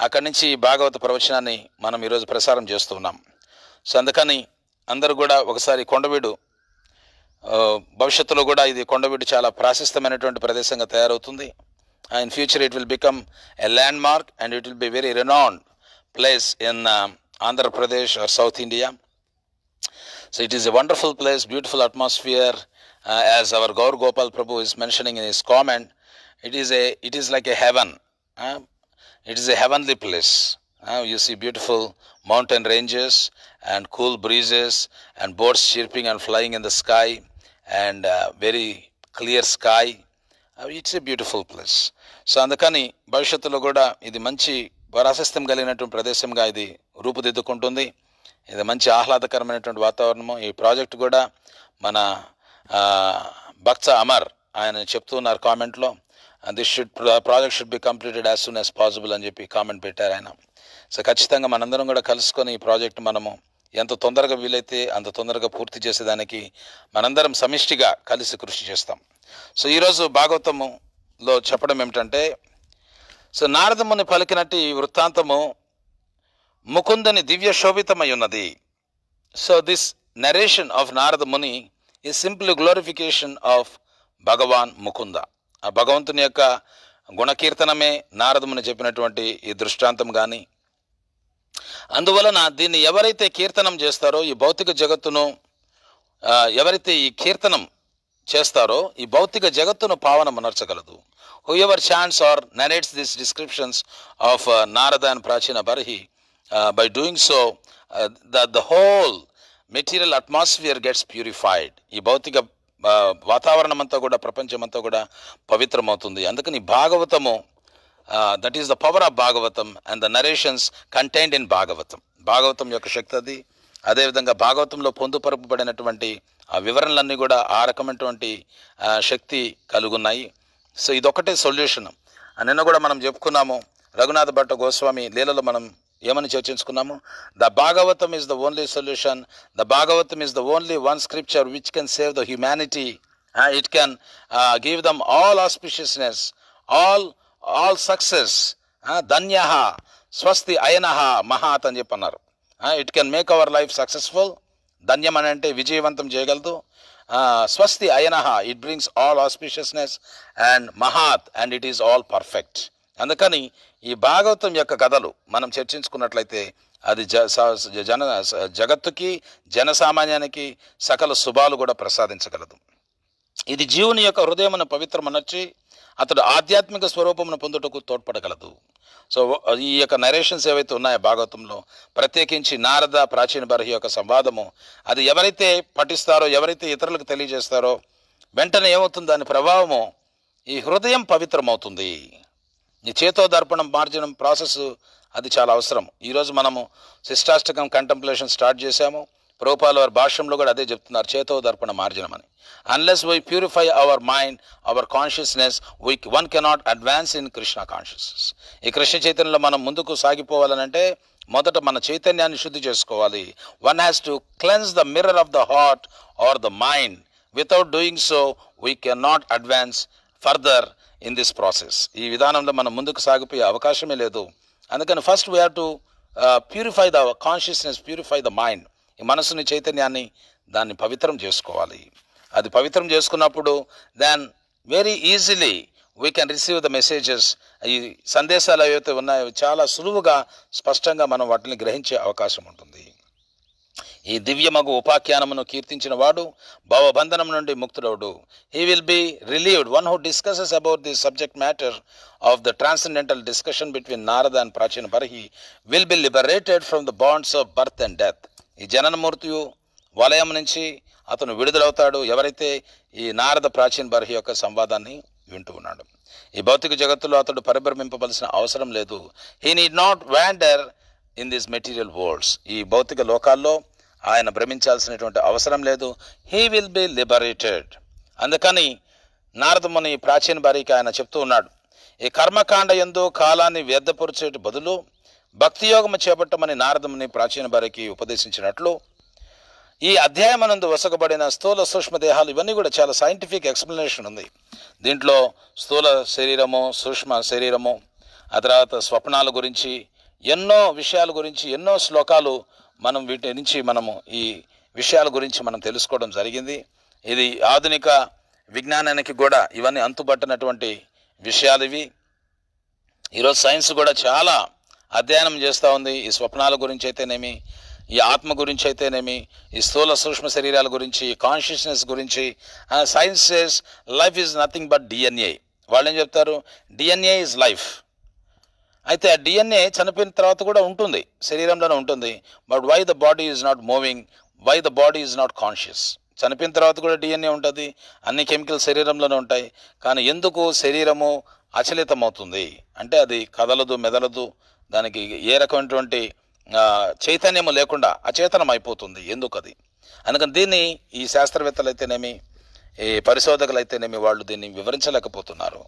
అక్కడి నుంచి భాగవత ప్రవచనాన్ని మనం ఈరోజు ప్రసారం చేస్తూ ఉన్నాం. సో అందుకని అందరూ కూడా ఒకసారి కొండవీడు, భవిష్యత్తులో కూడా ఇది కొండవీడు చాలా ప్రాశస్త్యమైనటువంటి ప్రదేశంగా తయారవుతుంది. In future it will become a land mark and it will be very renowned place in Andhra Pradesh or South India. So it is a wonderful place, beautiful atmosphere. As our Gaur Gopal Prabhu is mentioning in his comment, it is like a heaven. It is a heavenly place. You see beautiful mountain ranges and cool breezes and birds chirping and flying in the sky and very clear sky. It's a beautiful place. So అందుకని భవిష్యత్తులో కూడా ఇది మంచి ప్రాశస్త్యం కలిగినటువంటి ప్రదేశంగా ఇది రూపుదిద్దుకుంటుంది. ఇది మంచి ఆహ్లాదకరమైనటువంటి వాతావరణము. ఈ ప్రాజెక్ట్ కూడా మన భక్త అమర్ ఆయన చెప్తున్నారు కామెంట్లో, project should be completed as soon as possible అని చెప్పి కామెంట్ పెట్టారు ఆయన. సో ఖచ్చితంగా మనందరం కూడా కలుసుకొని ఈ ప్రాజెక్ట్ మనము ఎంత తొందరగా వీలైతే అంత తొందరగా పూర్తి చేసేదానికి మనందరం సమిష్టిగా కలిసి కృషి చేస్తాం. సో ఈరోజు భాగవతములో చెప్పడం ఏమిటంటే, సో నారదముని పలికినట్టు ఈ వృత్తాంతము ముకుందని దివ్య శోభితమై ఉన్నది. So this narration of Narada Muni is simply glorification of భగవాన్ ముకుంద. ఆ భగవంతుని యొక్క గుణకీర్తనమే నారదముని చెప్పినటువంటి ఈ దృష్టాంతం. కానీ అందువలన దీన్ని ఎవరైతే కీర్తనం చేస్తారో, ఈ భౌతిక జగత్తును ఎవరైతే ఈ కీర్తనం చేస్తారో ఈ భౌతిక జగత్తును పావనమునర్చగలదు. whoever chants or narrates these descriptions of Narada and Prachina Barhi, by doing so the whole material atmosphere gets purified. ఈ భౌతిక వాతావరణం అంతా కూడా, ప్రపంచం అంతా కూడా పవిత్రమవుతుంది. అందుకని భాగవతము, that is the power of Bhagavatam and the narrations contained in Bhagavatam. Bhagavatam యొక్క శక్తి అది. అదేవిధంగా భాగవతంలో పొందుపరపబడినటువంటి ఆ వివరణలన్నీ కూడా ఆ రకమైనటువంటి శక్తి కలుగున్నాయి. సో ఇదొక్కటే సొల్యూషన్. నిన్న కూడా మనం చెప్పుకున్నాము, రఘునాథ భట్ట గోస్వామి లీలలో మనం ఏమని చర్చించుకున్నాము? The Bhagavatam is the only solution. The Bhagavatam is the only one scripture which can save the humanity. It can give them all auspiciousness, all success. ధన్య స్వస్తి అయన మహాత్ అని చెప్పన్నారు. It can make our life successful. ధన్యం అని అంటే విజయవంతం చేయగలదు. స్వస్తి అయన, it brings all auspiciousness. And మహాత్, and it is all perfect. అందుకని ఈ భాగవతం యొక్క కథలు మనం చర్చించుకున్నట్లయితే అది జగత్తుకి, జనసామాన్యానికి సకల శుభాలు కూడా ప్రసాదించగలదు. ఇది జీవుని యొక్క హృదయమును పవిత్రమనర్చి అతడు ఆధ్యాత్మిక స్వరూపమును పొందుటకు తోడ్పడగలదు. సో ఈ యొక్క నరేషన్స్ ఏవైతే ఉన్నాయో భాగవతంలో, ప్రత్యేకించి నారద ప్రాచీన బర్హి యొక్క సంవాదము, అది ఎవరైతే పఠిస్తారో, ఎవరైతే ఇతరులకు తెలియజేస్తారో, వెంటనే ఏమవుతుంది? దాని ప్రభావము ఈ హృదయం పవిత్రమవుతుంది. ఈ చేతో దర్పణం మార్జనం ప్రాసెస్ అది చాలా అవసరం. ఈరోజు మనము శిష్టాష్టకం కంటెంప్లేషన్ స్టార్ట్ చేశాము. ప్రభుపాల వారి భాష్యంలో కూడా అదే చెప్తున్నారు, చేతో దర్పణ మార్జనం అని. Unless we purify our mind, hour consciousness, one cannot advance in Krishna consciousness. ఈ కృష్ణ చైతన్యంలో మనం ముందుకు సాగిపోవాలనంటే మొదట మన చైతన్యాన్ని శుద్ధి చేసుకోవాలి. One has to cleanse the mirror of the heart or the mind. Without doing so we cannot advance further in this process. ఈ విధానంలో మనం ముందుకు సాగిపోయే అవకాశమే లేదు. అందుకని first we have to purify the consciousness, purify the mind. ఈ మనసుని, చైతన్యాన్ని దాన్ని పవిత్రం చేసుకోవాలి. అది పవిత్రం చేసుకున్నప్పుడు then very easily we can receive the messages. ఈ సందేశాలు ఏవైతే ఉన్నాయో చాలా సులువుగా, స్పష్టంగా మనం వాటిని గ్రహించే అవకాశం ఉంటుంది. ఈ దివ్యమగు ఉపాఖ్యానమును కీర్తించిన వాడు భావబంధనం నుండి ముక్తుడవుడు. He will be relieved. One who discusses about the subject matter of the transcendental discussion between Narada and Prachina Barhi will be liberated from the bonds of birth and death. ఈ జననమూర్తియు వలయం నుంచి అతను విడుదలవుతాడు ఎవరైతే ఈ నారద ప్రాచీన బర్హి యొక్క సంవాదాన్ని వింటూ ఉన్నాడు. ఈ భౌతిక జగత్తులో అతడు పరిభ్రమింపవలసిన అవసరం లేదు. He need not wander in this material worlds. ఈ భౌతిక లోకాల్లో ఆయన భ్రమించాల్సినటువంటి అవసరం లేదు. He will be liberated. అందుకని నారదముని ప్రాచీన బర్హికి ఆయన చెప్తూ ఉన్నాడు, ఈ కర్మకాండ యందు కాలాన్ని వ్యర్థపరిచేటి బదులు భక్తియోగము చేపట్టమని నారదముని ప్రాచీన బర్హికి ఉపదేశించినట్లు ఈ అధ్యాయమనందు వసకబడిన స్థూల సూక్ష్మ దేహాలు ఇవన్నీ కూడా చాలా సైంటిఫిక్ ఎక్స్ప్లెనేషన్ ఉంది. దీంట్లో స్థూల శరీరము, సూక్ష్మ శరీరము, ఆ తర్వాత స్వప్నాల గురించి, ఎన్నో విషయాల గురించి, ఎన్నో శ్లోకాలు మనం వీటి నుంచి మనము ఈ విషయాల గురించి మనం తెలుసుకోవడం జరిగింది. ఇది ఆధునిక విజ్ఞానానికి కూడా ఇవన్నీ అంతుబట్టినటువంటి విషయాలు ఇవి. ఈరోజు సైన్స్ కూడా చాలా అధ్యయనం చేస్తూ ఉంది. ఈ స్వప్నాల గురించి అయితేనేమి, ఈ ఆత్మ గురించి అయితేనేమి, ఈ స్థూల సూక్ష్మ శరీరాల గురించి, కాన్షియస్నెస్ గురించి. Science says life is nothing but DNA. వాళ్ళు ఏం చెప్తారు? DNA is life. అయితే ఆ డిఎన్ఏ చనిపోయిన తర్వాత కూడా ఉంటుంది, శరీరంలోనే ఉంటుంది. But why the body is not moving, why the body is not conscious? చనిపోయిన తర్వాత కూడా డిఎన్ఏ ఉంటుంది, అన్ని కెమికల్స్ శరీరంలోనే ఉంటాయి. కానీ ఎందుకు శరీరము అచలితమవుతుంది అంటే అది కదలదు, మెదలదు, దానికి ఏ రకమైనటువంటి చైతన్యము లేకుండా అచేతనం అయిపోతుంది. ఎందుకు అది? అందుకని దీన్ని ఈ శాస్త్రవేత్తలు అయితేనేమి, ఈ పరిశోధకులు అయితేనేమి వాళ్ళు దీన్ని వివరించలేకపోతున్నారు.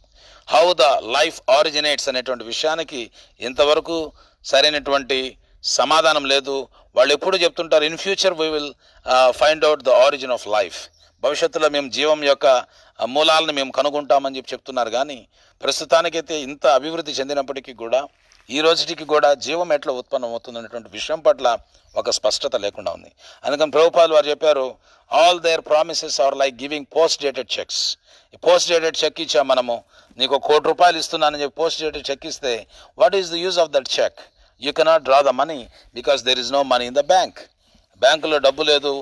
హౌ ద లైఫ్ ఆరిజినేట్స్ అనేటువంటి విషయానికి ఇంతవరకు సరైనటువంటి సమాధానం లేదు. వాళ్ళు ఎప్పుడు చెప్తుంటారు, in future we will find out the origin of life. భవిష్యత్తులో మేము జీవం యొక్క మూలాలను మేము కనుగొంటామని చెప్తున్నారు. కానీ ప్రస్తుతానికైతే ఇంత అభివృద్ధి చెందినప్పటికీ కూడా ఈ రోజుకి కూడా జీవం ఎట్లా ఉత్పన్నం అవుతుంది అనేటువంటి విషయం పట్ల ఒక స్పష్టత లేకుండా ఉంది. అందుకని ప్రభుపాల్ వారు చెప్పారు, all their promises are like giving post dated cheques. ఈ పోస్ట్ డేటెడ్ చెక్ ఇచ్చా మనము, నీకు ₹1,00,00,000 ఇస్తున్నానని చెప్పి పోస్ట్ డేటెడ్ చెక్ ఇస్తే what is the use of that cheque? You cannot draw the money because there is no money in the bank. బ్యాంకులో డబ్బు లేదు.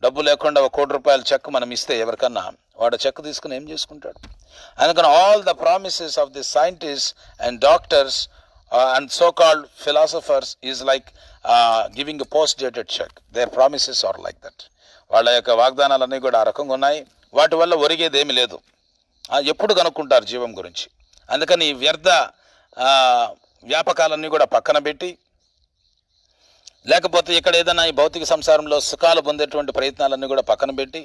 డబ్బు లేకుండా ₹1,00,00,000 చెక్ మనం ఇస్తే ఎవరికన్నా వాడు చెక్ తీసుకుని ఏం చేసుకుంటాడు? అందుకని all the promises of the scientist and doctors and so-called philosophers is like giving a post-dated check. Their promises are like that. వాళ్ళ యొక్క వాగ్దానాలన్నీ కూడా ఆ రకంగా ఉన్నాయి. వాటి వల్ల ఒరిగేది ఏమి లేదు. ఎప్పుడు కనుక్కుంటారు జీవం గురించి. అందుకని ఈ వ్యర్థ వ్యాపకాలన్నీ కూడా పక్కన పెట్టి, లేకపోతే ఇక్కడ ఏదైనా ఈ భౌతిక సంసారంలో సుఖాలు పొందేటువంటి ప్రయత్నాలన్నీ కూడా పక్కన పెట్టి,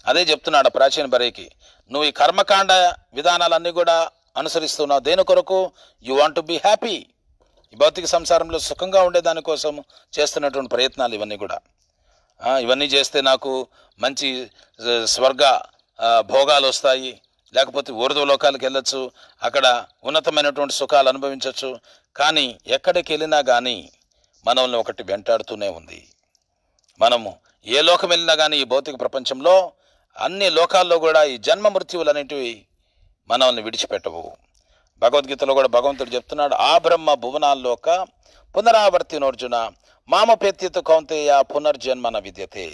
అదే చెప్తున్నాడు ప్రాచీన బర్హికి, నువ్వు ఈ కర్మకాండ విధానాలన్నీ కూడా అనుసరిస్తున్నావు? దేని కొరకు? You want to be happy. ఈ భౌతిక సంసారంలో సుఖంగా ఉండే దానికోసం చేస్తున్నటువంటి ప్రయత్నాలు ఇవన్నీ కూడా. ఇవన్నీ చేస్తే నాకు మంచి స్వర్గ భోగాలు వస్తాయి, లేకపోతే ఊర్ధ్వలోకాలకు వెళ్ళొచ్చు, అక్కడ ఉన్నతమైనటువంటి సుఖాలు అనుభవించవచ్చు. కానీ ఎక్కడికి వెళ్ళినా కానీ మనల్ని ఒకటి వెంటాడుతూనే ఉంది. మనము ఏ లోకం వెళ్ళినా కానీ ఈ భౌతిక ప్రపంచంలో అన్ని లోకాల్లో కూడా ఈ జన్మ మృత్యువులు అనేటివి మనల్ని విడిచిపెట్టవు. భగవద్గీతలో కూడా భగవంతుడు చెప్తున్నాడు, ఆ బ్రహ్మ భువనాల్లోక పునరావర్తినోర్జున మామపేత్యత కౌంతేయ పునర్జన్మన విద్యతే.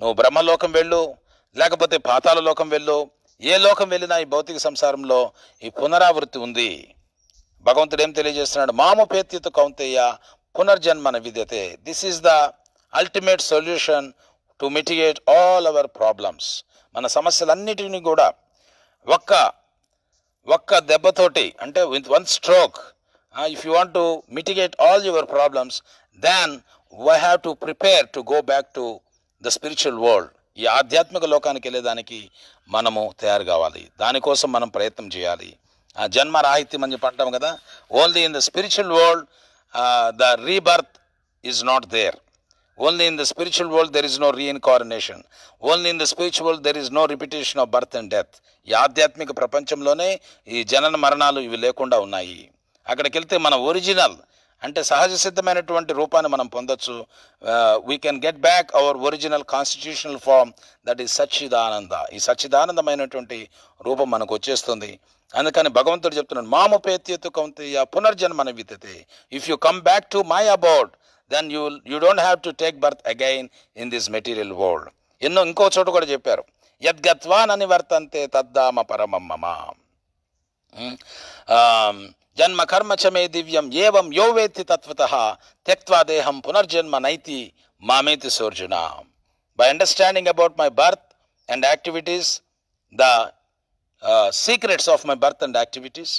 నువ్వు బ్రహ్మలోకం వెళ్ళు, లేకపోతే పాతాళ లోకం వెళ్ళు, ఏ లోకం వెళ్ళినా ఈ భౌతిక సంసారంలో ఈ పునరావృత్తి ఉంది. భగవంతుడు ఏం తెలియజేస్తున్నాడు? మామపేత్యత కౌంతేయ పునర్జన్మన విద్యతే. This is the ultimate solution to mitigate all our problems. మన సమస్యలన్నిటినీ కూడా ఒక్క దెబ్బతోటి, అంటే with one stroke, if you want to mitigate all your problems, then we have to prepare to go back to the spiritual world. ఈ ఆధ్యాత్మిక లోకానికి వెళ్ళేదానికి మనము తయారు కావాలి. దానికోసం మనం ప్రయత్నం చేయాలి. జన్మ రాహిత్యం అని చెప్పి అంటాం కదా. Only in the spiritual world the rebirth is not there. Only in the spiritual world there is no reincarnation. Only in the spiritual world there is no repetition of birth and death. ఈ ఆధ్యాత్మిక ప్రపంచంలోనే ఈ జనన మరణాలు ఇవి లేకుండా ఉన్నాయి. అక్కడికి వెళ్తే మన ఒరిజినల్, అంటే సహజ సిద్ధమైనటువంటి రూపాన్ని మనం పొందొచ్చు. We can get back our original constitutional form, that is Sachchidananda. ఈ సచ్చిదానందమైనటువంటి రూపం మనకు వచ్చేస్తుంది. అందుకని భగవంతుడు చెప్తున్నాడు, మామపేత్యతు కౌంతేయ పునర్జన్మన విద్యతే. If you come back to my abode, then you don't have to take birth again in this material world. ఇంకో చోట కూడా చెప్పారు, యద్గత్వా ననివర్తంతే తద్ధామ పరమం మమ. జన్మ కర్మ చ మే దివ్యం ఏవం యో వేత్తి తత్వతః త్యక్త్వా దేహం పునర్జన్మ నైతి మామేతి సోర్జున. By understanding about my birth and activities, the secrets of my birth and activities,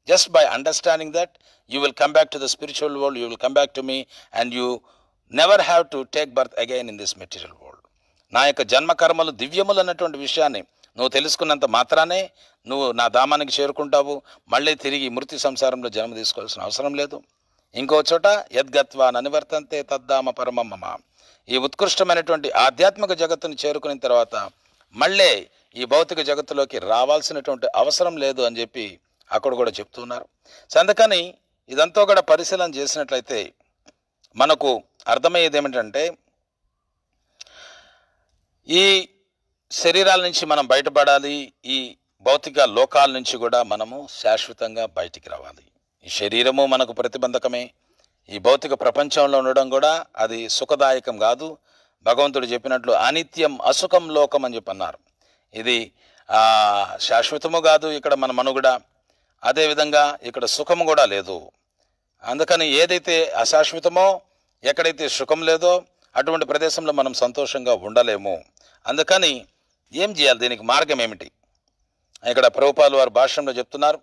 just by understanding that, you will come back to the spiritual world, you will come back to me, and you never have to take birth again in this material world. నా యొక్క జన్మ కర్మలు దివ్యములు అన్నటువంటి విషయాన్ని నువ్వు తెలుసుకున్నంత మాత్రానే నువ్వు నా ధామానికి చేరుకుంటావు. మళ్ళీ తిరిగి మృత్యు సంసారంలో జన్మ తీసుకోవాల్సిన అవసరం లేదు. ఇంకో చోట యద్గత్వా ననివర్తంతే తద్ధామ పరమం మమ. ఈ ఉత్కృష్టమైనటువంటి ఆధ్యాత్మిక జగత్తుని చేరుకున్న తర్వాత మళ్ళీ ఈ భౌతిక జగత్తులోకి రావాల్సినటువంటి అవసరం లేదు అని చెప్పి అక్కడ కూడా చెప్తున్నారు. అందుకని ఇదంతా కూడా పరిశీలన చేసినట్లయితే మనకు అర్థమయ్యేది ఏమిటంటే, ఈ శరీరాల నుంచి మనం బయటపడాలి, ఈ భౌతిక లోకాల నుంచి కూడా మనము శాశ్వతంగా బయటికి రావాలి. ఈ శరీరము మనకు ప్రతిబంధకమే. ఈ భౌతిక ప్రపంచంలో ఉండడం కూడా అది సుఖదాయకం కాదు. భగవంతుడు చెప్పినట్లు అనిత్యం అసుఖం లోకం అని చెప్పి అన్నారు. ఇది శాశ్వతము కాదు ఇక్కడ మన మనుగడ. అదేవిధంగా ఇక్కడ సుఖము కూడా లేదు. అందుకని ఏదైతే అశాశ్వతమో, ఎక్కడైతే సుఖం లేదో అటువంటి ప్రదేశంలో మనం సంతోషంగా ఉండలేము. అందుకని ఏం చేయాలి? దీనికి మార్గం ఏమిటి? ఇక్కడ ప్రభుపాలు వారి భాష్యంలో చెప్తున్నారు,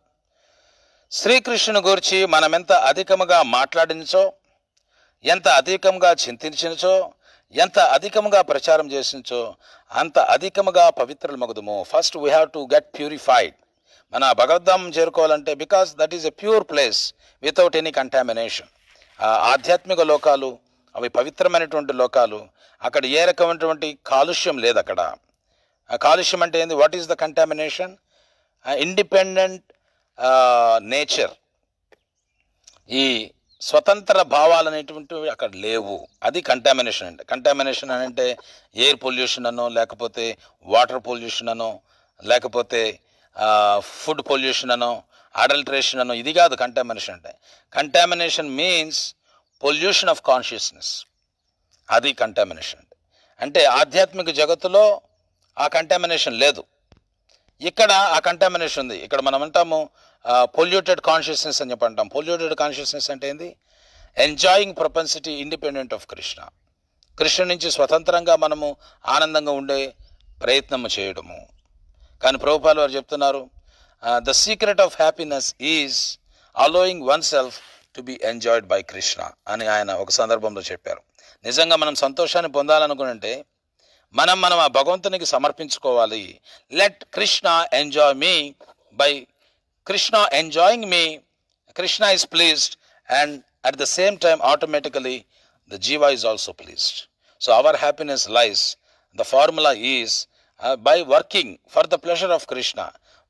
శ్రీకృష్ణుని గురించి మనం ఎంత అధికముగా మాట్లాడినచో, ఎంత అధికంగా చింతించినచో, ఎంత అధికముగా ప్రచారం చేసినచో అంత అధికముగా పవిత్రులు మగుదుము. First we have to get purified. మన భగవద్ధామం చేరుకోవాలంటే, because that is a pure place without any contamination. ఆధ్యాత్మిక లోకాలు అవి పవిత్రమైనటువంటి లోకాలు. అక్కడ ఏ రకమైనటువంటి కాలుష్యం లేదు. అక్కడ కాలుష్యం అంటే ఏంది? What is the contamination? Independent nature, ఈ స్వతంత్ర భావాలు అనేటువంటివి అక్కడ లేవు. అది కంటామినేషన్ అంటే. కంటామినేషన్ అని అంటే ఎయిర్ పొల్యూషన్ అనో, లేకపోతే వాటర్ పొల్యూషన్ అనో, లేకపోతే ఫుడ్ పొల్యూషన్ అనో, అడల్టరేషన్ అనో, ఇది కాదు కంటామినేషన్ అంటే. Contamination means pollution of consciousness. అది కంటామినేషన్ అంటే. అంటే ఆధ్యాత్మిక జగత్తులో ఆ కంటామినేషన్ లేదు, ఇక్కడ ఆ కంటామినేషన్ ఉంది. ఇక్కడ మనం అంటాము పొల్యూటెడ్ కాన్షియస్నెస్ అని చెప్పి అంటాం. పొల్యూటెడ్ కాన్షియస్నెస్ అంటే ఏంది? Enjoying propensity independent of Krishna. Krishna నుంచి స్వతంత్రంగా మనము ఆనందంగా ఉండే ప్రయత్నము చేయడము. కానీ ప్రభుపాలు వారు చెప్తున్నారు, the secret of happiness is allowing one self to be enjoyed by Krishna అని ఆయన ఒక సందర్భంలో చెప్పారు. నిజంగా మనం సంతోషాన్ని పొందాలనుకుంటే మనం ఆ భగవంతునికి సమర్పించుకోవాలి. Let Krishna enjoy me by Krishna enjoying me, Krishna is pleased, and at the same time automatically the jiva is also pleased. So our happiness lies, the formula is by working for the pleasure of Krishna,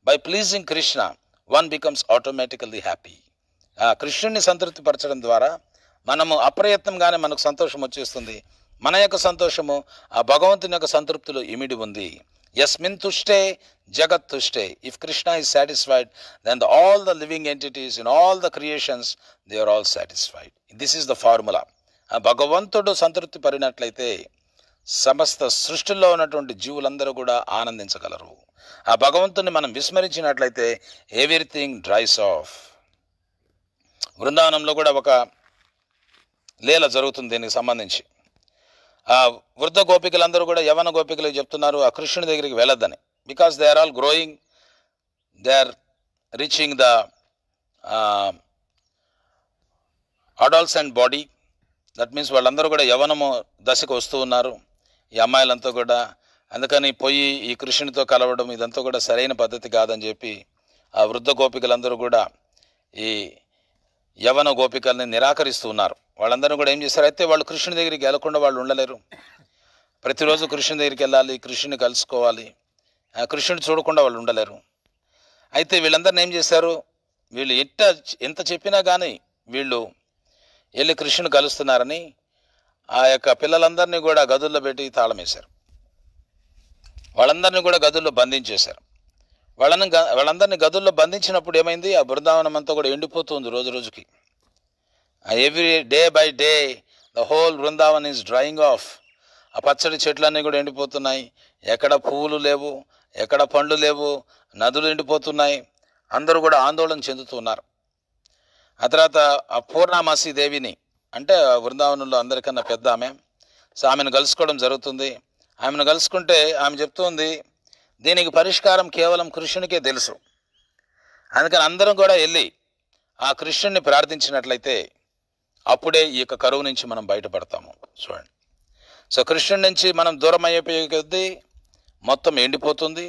by pleasing Krishna, one becomes automatically happy. కృష్ణుని సంతృప్తి పరచడం ద్వారా మనము అప్రయత్నంగానే మనకు సంతోషం వచ్చేస్తుంది. మన యొక్క సంతోషము ఆ భగవంతుని యొక్క సంతృప్తిలో ఇమిడి ఉంది. యస్మిన్ తుష్టే జగత్ తుష్టే. If Krishna is satisfied, then all the living entities in all the creations, they are all satisfied. This is the formula. ఆ భగవంతుడు సంతృప్తి పరినట్లయితే సమస్త సృష్టిలో ఉన్నటువంటి జీవులందరూ కూడా ఆనందించగలరు. ఆ భగవంతుని మనం విస్మరించినట్లయితే ఎవ్రీథింగ్ డ్రైస్ ఆఫ్. బృందావనంలో కూడా ఒక లీల జరుగుతుంది దీనికి సంబంధించి. ఆ వృద్ధ గోపికలందరూ కూడా యవన గోపికలు చెప్తున్నారు ఆ కృష్ణుని దగ్గరికి వెళ్ళొద్దని. Because they are all growing, they are reaching the adolescent body. That means వాళ్ళందరూ కూడా యవనము దశకు వస్తూ ఉన్నారు ఈ అమ్మాయిలంతా కూడా. అందుకని పోయి ఈ కృష్ణునితో కలవడం ఇదంతా కూడా సరైన పద్ధతి కాదని చెప్పి ఆ వృద్ధ గోపికలందరూ కూడా ఈ యవన గోపికల్ని నిరాకరిస్తూ ఉన్నారు. వాళ్ళందరూ కూడా ఏం చేశారు, అయితే వాళ్ళు కృష్ణుని దగ్గరికి వెళ్ళకుండా వాళ్ళు ఉండలేరు. ప్రతిరోజు కృష్ణుని దగ్గరికి వెళ్ళాలి, కృష్ణుని కలుసుకోవాలి, కృష్ణుని చూడకుండా వాళ్ళు ఉండలేరు. అయితే వీళ్ళందరిని ఏం చేశారు, వీళ్ళు ఎంత చెప్పినా కానీ వీళ్ళు వెళ్ళి కృష్ణుని కలుస్తున్నారని ఆ యొక్క పిల్లలందరినీ కూడా గదుల్లో పెట్టి తాళం వేశారు. వాళ్ళందరినీ కూడా గదుల్లో బంధించేశారు. వాళ్ళందరినీ గదుల్లో బంధించినప్పుడు ఏమైంది, ఆ బృందావనం అంతా కూడా ఎండిపోతుంది రోజు రోజుకి. Every day by day the whole Brindavan is drying of. ఆ పచ్చడి చెట్లన్నీ కూడా ఎండిపోతున్నాయి, ఎక్కడ పువ్వులు లేవు, ఎక్కడ పండ్లు లేవు, నదులు ఎండిపోతున్నాయి. అందరూ కూడా ఆందోళన చెందుతున్నారు. ఆ తర్వాత ఆ పూర్ణమాసి దేవిని, అంటే బృందావనంలో అందరికన్నా పెద్ద ఆమె, సో ఆమెను కలుసుకోవడం జరుగుతుంది. ఆమెను కలుసుకుంటే ఆమె చెప్తుంది, దీనికి పరిష్కారం కేవలం కృష్ణునికే తెలుసు. అందుకని అందరం కూడా వెళ్ళి ఆ కృష్ణుని ప్రార్థించినట్లయితే అప్పుడే ఈ యొక్క కరువు నుంచి మనం బయటపడతాము. చూడండి, సో కృష్ణుడి నుంచి మనం దూరం అయిపోయే కొద్దీ మొత్తం ఎండిపోతుంది.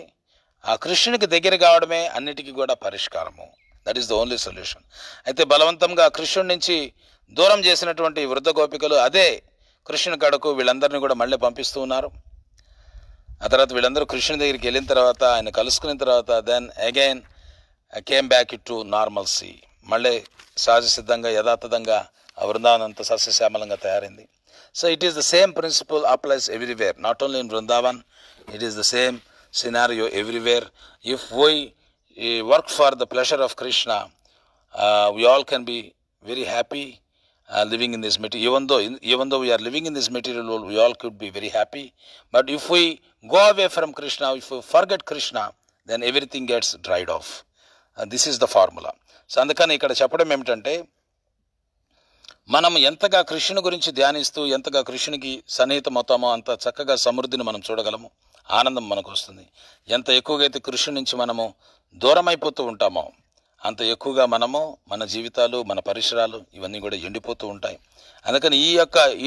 ఆ కృష్ణునికి దగ్గర కావడమే అన్నిటికీ కూడా పరిష్కారము. That is the only solution. అయితే బలవంతంగా కృష్ణుడి నుంచి దూరం చేసినటువంటి వృద్ధ గోపికలు అదే కృష్ణుని కడకు వీళ్ళందరినీ కూడా మళ్ళీ పంపిస్తూ ఉన్నారు. ఆ తర్వాత వీళ్ళందరూ కృష్ణుని దగ్గరికి వెళ్ళిన తర్వాత, ఆయన కలుసుకున్న తర్వాత, then again came back to normalcy. మళ్ళీ సహజ సిద్ధంగా యథాతథంగా ఆ బృందావనం అంతా సస్యశ్యామలంగా తయారైంది. So it is the same principle applies everywhere, not only in Brindavan, it is the same scenario everywhere. If we work for the pleasure of Krishna, we all can be very happy living in this material. Even though we are living in this material world, we all could be very happy. But if we go away from Krishna, if we forget Krishna, then everything gets dried off. This is the formula. So అందుకని ఇక్కడ చెప్పడం ఏమిటంటే, మనం ఎంతగా కృష్ణుని గురించి ధ్యానిస్తూ ఎంతగా కృష్ణునికి సన్నిహితమవుతామో అంత చక్కగా సమృద్ధిని మనం చూడగలము, ఆనందం మనకు వస్తుంది. ఎంత ఎక్కువగా అయితే కృష్ణుని నుంచి మనము దూరం అయిపోతూ ఉంటామో అంత ఎక్కువగా మనము మన జీవితాలు, మన పరిసరాలు ఇవన్నీ కూడా ఎండిపోతూ ఉంటాయి. అందుకని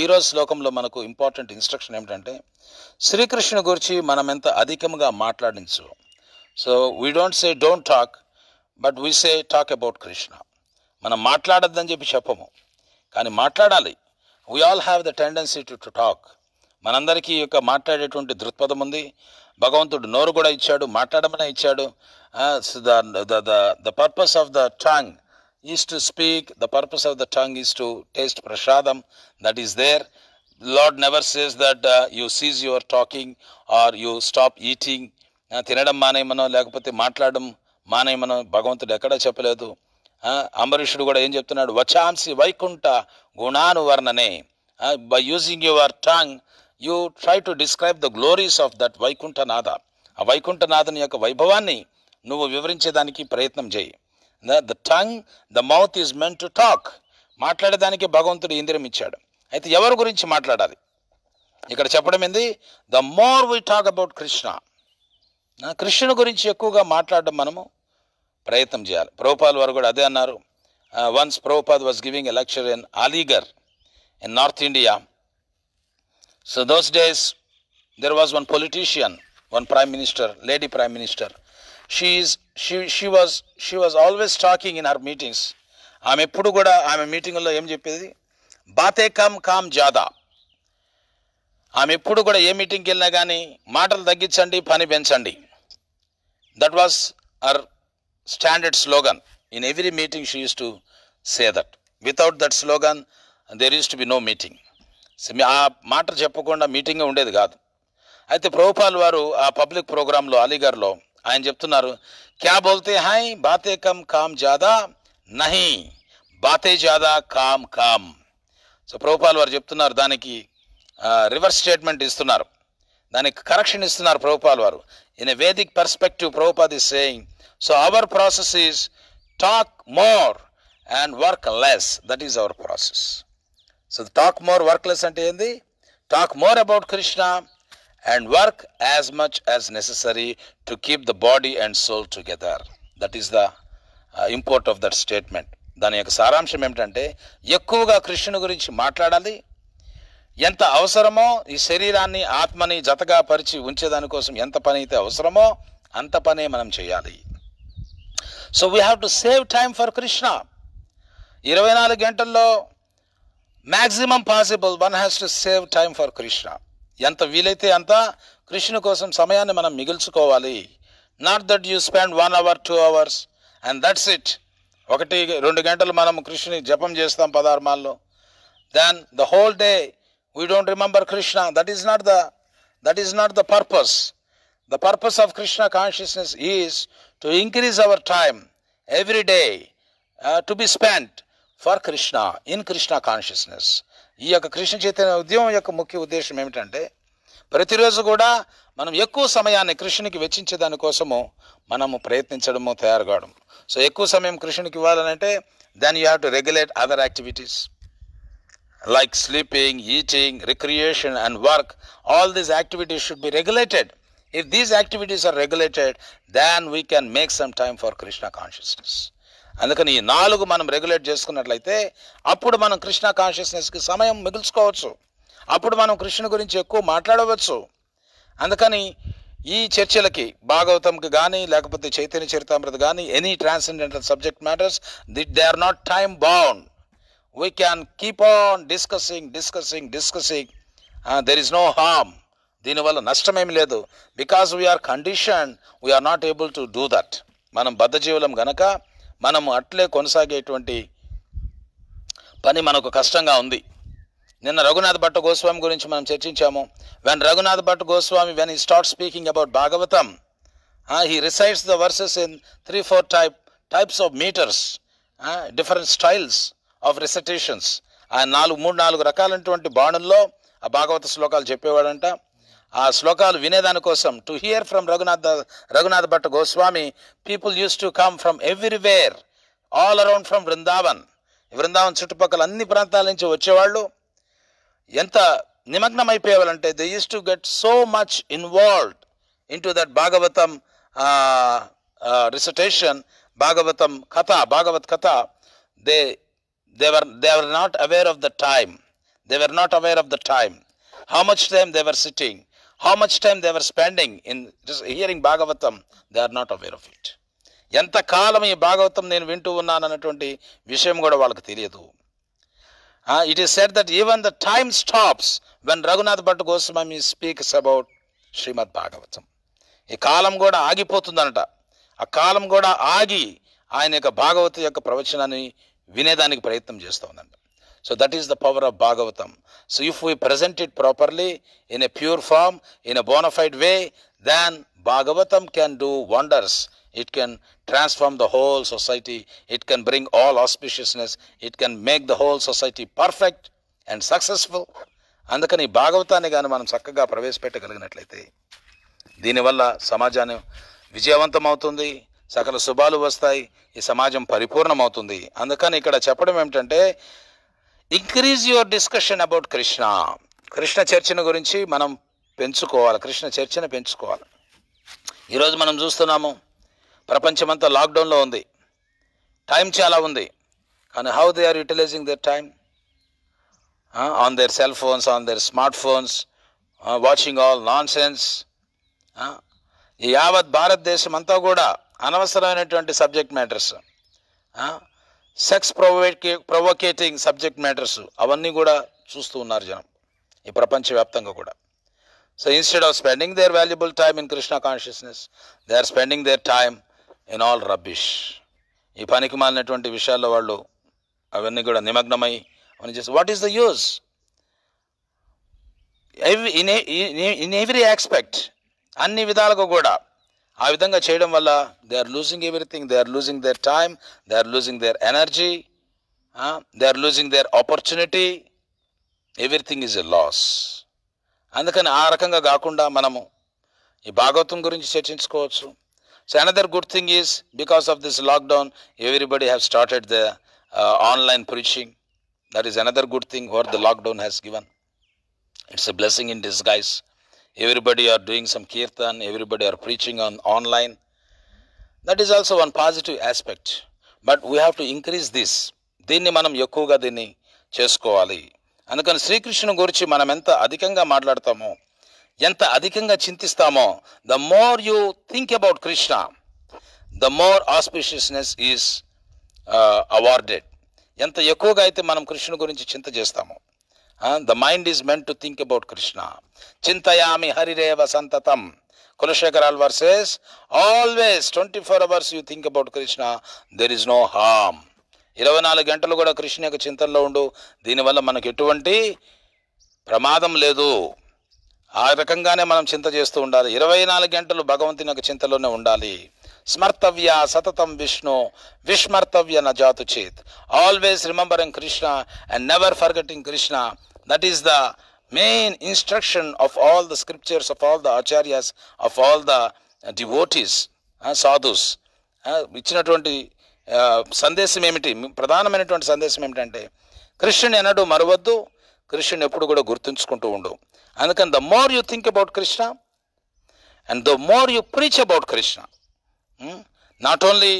ఈరోజు శ్లోకంలో మనకు ఇంపార్టెంట్ ఇన్స్ట్రక్షన్ ఏమిటంటే, శ్రీకృష్ణుని గురించి మనం ఎంత అధికంగా మాట్లాడించు. So we don't say don't talk, but we say talk about Krishna. మనం మాట్లాడొద్దని చెప్పి చెప్పము, కానీ మాట్లాడాలి. We all have the tendency to talk. మనందరికీ ఈ యొక్క మాట్లాడేటువంటి దృక్పథం ఉంది. భగవంతుడు నోరు కూడా ఇచ్చాడు, మాట్లాడమనే ఇచ్చాడు. The purpose of the tongue is to speak. The purpose of the tongue is to taste prasadam that is there. Lord never says that you cease your talking or you stop eating. తినడం మానేయమనో లేకపోతే మాట్లాడడం మానేయమనో భగవంతుడు ఎక్కడా చెప్పలేదు. అంబరీషుడు కూడా ఏం చెప్తున్నాడు, వచాంసి Vaikuntha గుణాను వర్ణనే. By using your tongue you try to describe the glories of that Vaikunthanatha. ఆ వైకుంఠనాథుని యొక్క వైభవాన్ని నువ్వు వివరించేదానికి ప్రయత్నం చేయి. The tongue, the mouth is meant to talk. మాట్లాడేదానికి భగవంతుడు ఇంద్రియం ఇచ్చాడు. అయితే ఎవరి గురించి మాట్లాడాలి ఇక్కడ చెప్పడం ఏంది, the more we talk about Krishna. కృష్ణుని గురించి ఎక్కువగా మాట్లాడడం మనము ప్రయత్నం చేయాలి. ప్రభుపాల్ వారు కూడా అదే అన్నారు. Once Prabhupad was giving a lecture in Aligarh in North India. So those days there was one politician, one prime minister, lady prime minister. she was always talking in her meetings. ఆమె ఎప్పుడు కూడా ఆమె మీటింగుల్లో ఏం చెప్పేది? బాతే కమ్ కామ్ జాదా. ఆమె ఎప్పుడు కూడా ఏ మీటింగ్కి వెళ్ళినా కానీ మాటలు తగ్గించండి, పని పెంచండి. That was our standard slogan. In every meeting she use to say that. Without that slogan there use to be no meeting. ఆ మాట చెప్పకుండా మీటింగే ఉండేది కాదు. అయితే ప్రభుపాల్ వారు ఆ పబ్లిక్ ప్రోగ్రాంలో అలీగర్లో ఆయన చెప్తున్నారు, క్యా బోల్తే హై బాతే కమ్ కామ్ జాదా నహీ బాతే జాదా కామ్ కామ్. సో ప్రభుపాల్ వారు చెప్తున్నారు, దానికి రివర్స్ స్టేట్మెంట్ ఇస్తున్నారు, దానికి కరెక్షన్ ఇస్తున్నారు ప్రభుపాల్ వారు. In a Vedic perspective Prabhupad is saying, so our process is talk more and work less. That is our process. So talk more work less అంటే ఏంది? Talk more about Krishna and work as much as necessary to keep the body and soul together. That is the import of that statement. దాని యొక్క సారాంశం ఏమిటంటే, ఎక్కువగా కృష్ణుని గురించి మాట్లాడాలి, ఎంత అవసరమో ఈ శరీరాన్ని ఆత్మని జతగా పరిచి ఉంచేదానికోసం ఎంత పని అయితే అవసరమో అంత పనే మనం చేయాలి. So we have to save time for Krishna. 24 గంటల్లో maximum possible one has to save time for Krishna. ఎంత వీలైతే అంత కృష్ణ కోసం సమయాన్ని మనం మిగుల్చుకోవాలి. Not that you spend 1 hour 2 hours and that's it. 1-2 గంటలు మనం కృష్ణుని జపం చేస్తాం పదార్మాల్లో. Then the whole day we don't remember Krishna. That is not the purpose. The purpose of Krishna consciousness is to increase hour time every day to be spent for Krishna in Krishna consciousness. ఈ యొక్క కృష్ణ చైతన్య ఉద్యమం యొక్క ముఖ్య ఉద్దేశం ఏమిటంటే, ప్రతిరోజు కూడా మనం ఎక్కువ సమయాన్ని కృష్ణునికి వెచ్చించే దానికోసము మనము ప్రయత్నించడము, తయారు కావడం. సో ఎక్కువ సమయం కృష్ణునికి ఇవ్వాలనంటే then you have to regulate other activities like sleeping, eating, recreation and work. All these activities should be regulated. If these activities are regulated then we can make some time for Krishna consciousness. అందుకని ఈ 4 మనం regulate చేసుకున్నట్లయితే అప్పుడు మనం కృష్ణ కాన్షియస్నెస్కి సమయం మిగుల్చుకోవచ్చు. అప్పుడు మనం కృష్ణ గురించి ఎక్కువ మాట్లాడవచ్చు. అందుకని ఈ చర్చలకి, భాగవతంకి కానీ లేకపోతే చైతన్య చరితామృత కానీ, any transcendental subject matters, they are not time bound. We can keep on discussing. There is no harm. దీనివల్ల నష్టమేమి లేదు. Because we are condition, we are not able to do that. మనం బద్ధజీవులం గనక మనము అట్లే కొనసాగేటువంటి పని మనకు కష్టంగా ఉంది. నిన్న రఘునాథ్ భట్ట గోస్వామి గురించి మనం చర్చించాము. When Raghunath Bhatta Goswami when he start speaking about Bhagavatam, he recites the verses in 3-4 types of meters, different styles of recitations. ఆయన 3-4 రకాలైనటువంటి బాణుల్లో ఆ భాగవత శ్లోకాలు చెప్పేవాడంట. ఆ శ్లోకాలు వినేదానికోసం to hear from Raghunath Bhatta Goswami people use to come from everywhere, all around from Vrindavan చుట్టుపక్కల అన్ని ప్రాంతాల నుంచి వచ్చేవాళ్ళు. ఎంత నిమగ్నం అయిపోయేవాళ్ళంటే they use to get so much involved in to that Bhagavatam recitation, Bhagavat కథ. they were not aware of the time. How much time they were sitting, how much time they were spending in hearing Bhagavatam, they are not aware of it. ఎంత కాలం ఈ భాగవతం నేను వింటూ ఉన్నాను అన్నటువంటి విషయం కూడా వాళ్ళకి తెలియదు. It is said that even the time stops when Raghunath Bhatta Goswami speaks about Srimad Bhagavatam. ఈ కాలం కూడా ఆగిపోతుందనట. ఆ కాలం కూడా ఆగి ఆయన యొక్క భాగవత యొక్క ప్రవచనాన్ని వినేదానికి ప్రయత్నం చేస్తూ ఉందంట. So that is the power of Bhagavatam. So if we present it properly, in a pure form, in a bona fide way, then Bhagavatam can do wonders. It can transform the whole society. It can bring all auspiciousness. It can make the whole society perfect and successful. అందుకని భాగవతాన్ని కానీ మనం చక్కగా ప్రవేశపెట్టగలిగినట్లయితే దీనివల్ల సమాజాన్ని విజయవంతం అవుతుంది, సకల శుభాలు వస్తాయి, ఈ సమాజం పరిపూర్ణమవుతుంది. అందుకని ఇక్కడ చెప్పడం ఏమిటంటే, increase your discussion about Krishna. Krishna చర్చను గురించి మనం పెంచుకోవాలి, కృష్ణ చర్చను పెంచుకోవాలి. ఈరోజు మనం చూస్తున్నాము ప్రపంచమంతా లాక్డౌన్లో ఉంది, టైం చాలా ఉంది. కానీ how they are utilizing their time on their cell phones, on their smart phones, watching all nonsense. ఈ యావత్ భారతదేశం అంతా కూడా అనవసరమైనటువంటి subject matters, sex provoking subject matters అవన్నీ కూడా చూస్తూ ఉన్నారు జనం ఈ ప్రపంచవ్యాప్తంగా కూడా. So instead of spending their valuable time in Krishna consciousness, they are spending their time in all rubbish. ఈ పనికి మాలినటువంటి విషయాల్లో వాళ్ళు అవన్నీ కూడా నిమగ్నమై అని చేసి what is the use in every aspect, అన్ని విధాలుగా కూడా ఆ విధంగా చేయడం వల్ల they are losing everything. They are losing their time, they are losing their energy, they are losing their opportunity. Everything is a loss. అందుకని ఆ రకంగా కాకుండా మనము ఈ భాగవతం గురించి చర్చించుకోవచ్చు. So another good thing is because of this lockdown everybody have started the online preaching. That is another good thing what the lockdown has given. It's a blessing in disguise. Everybody are doing some kirtan, everybody are preaching online. That is also one positive aspect. But we have to increase this. దీన్ని మనం ఎక్కువగా దీన్ని చేసుకోవాలి. అందుకని శ్రీకృష్ణుని గురించి మనం ఎంత అధికంగా మాట్లాడతామో, ఎంత అధికంగా చింతిస్తామో, the more you think about Krishna, the more auspiciousness is awarded. ఎంత ఎక్కువగా అయితే మనం కృష్ణుని గురించి చింత చేస్తామో, the mind is meant to think about Krishna. Chintayami harireva santatam. Kulashekar Alvar says, always 24 hours you think about Krishna, there is no harm. 24 గంటలు కూడా కృష్ణ యొక్క చింతనలో ఉండు, దీనివల్ల మనకు ఎటువంటి ప్రమాదం లేదు. ఆ రకంగానే మనం చింత చేస్తూ ఉండాలి. 24 గంటలు భగవంతుని యొక్క చింతలోనే ఉండాలి. స్మర్తవ్య సతతం విష్ణు విస్మర్తవ్య నజాతు చేత్. Always remembering Krishna and never forgetting Krishna. That is the main instruction of all the scriptures, of all the acharyas, of all the devotees, sadhus. ఇచ్చినటువంటి సందేశం ఏమిటి, ప్రధానమైనటువంటి సందేశం ఏమిటంటే కృష్ణుని ఎన్నడూ మరవద్దు, కృష్ణుని ఎప్పుడు కూడా గుర్తుంచుకుంటూ ఉండు. అందుకని the more you think about Krishna and the more you preach about Krishna, not only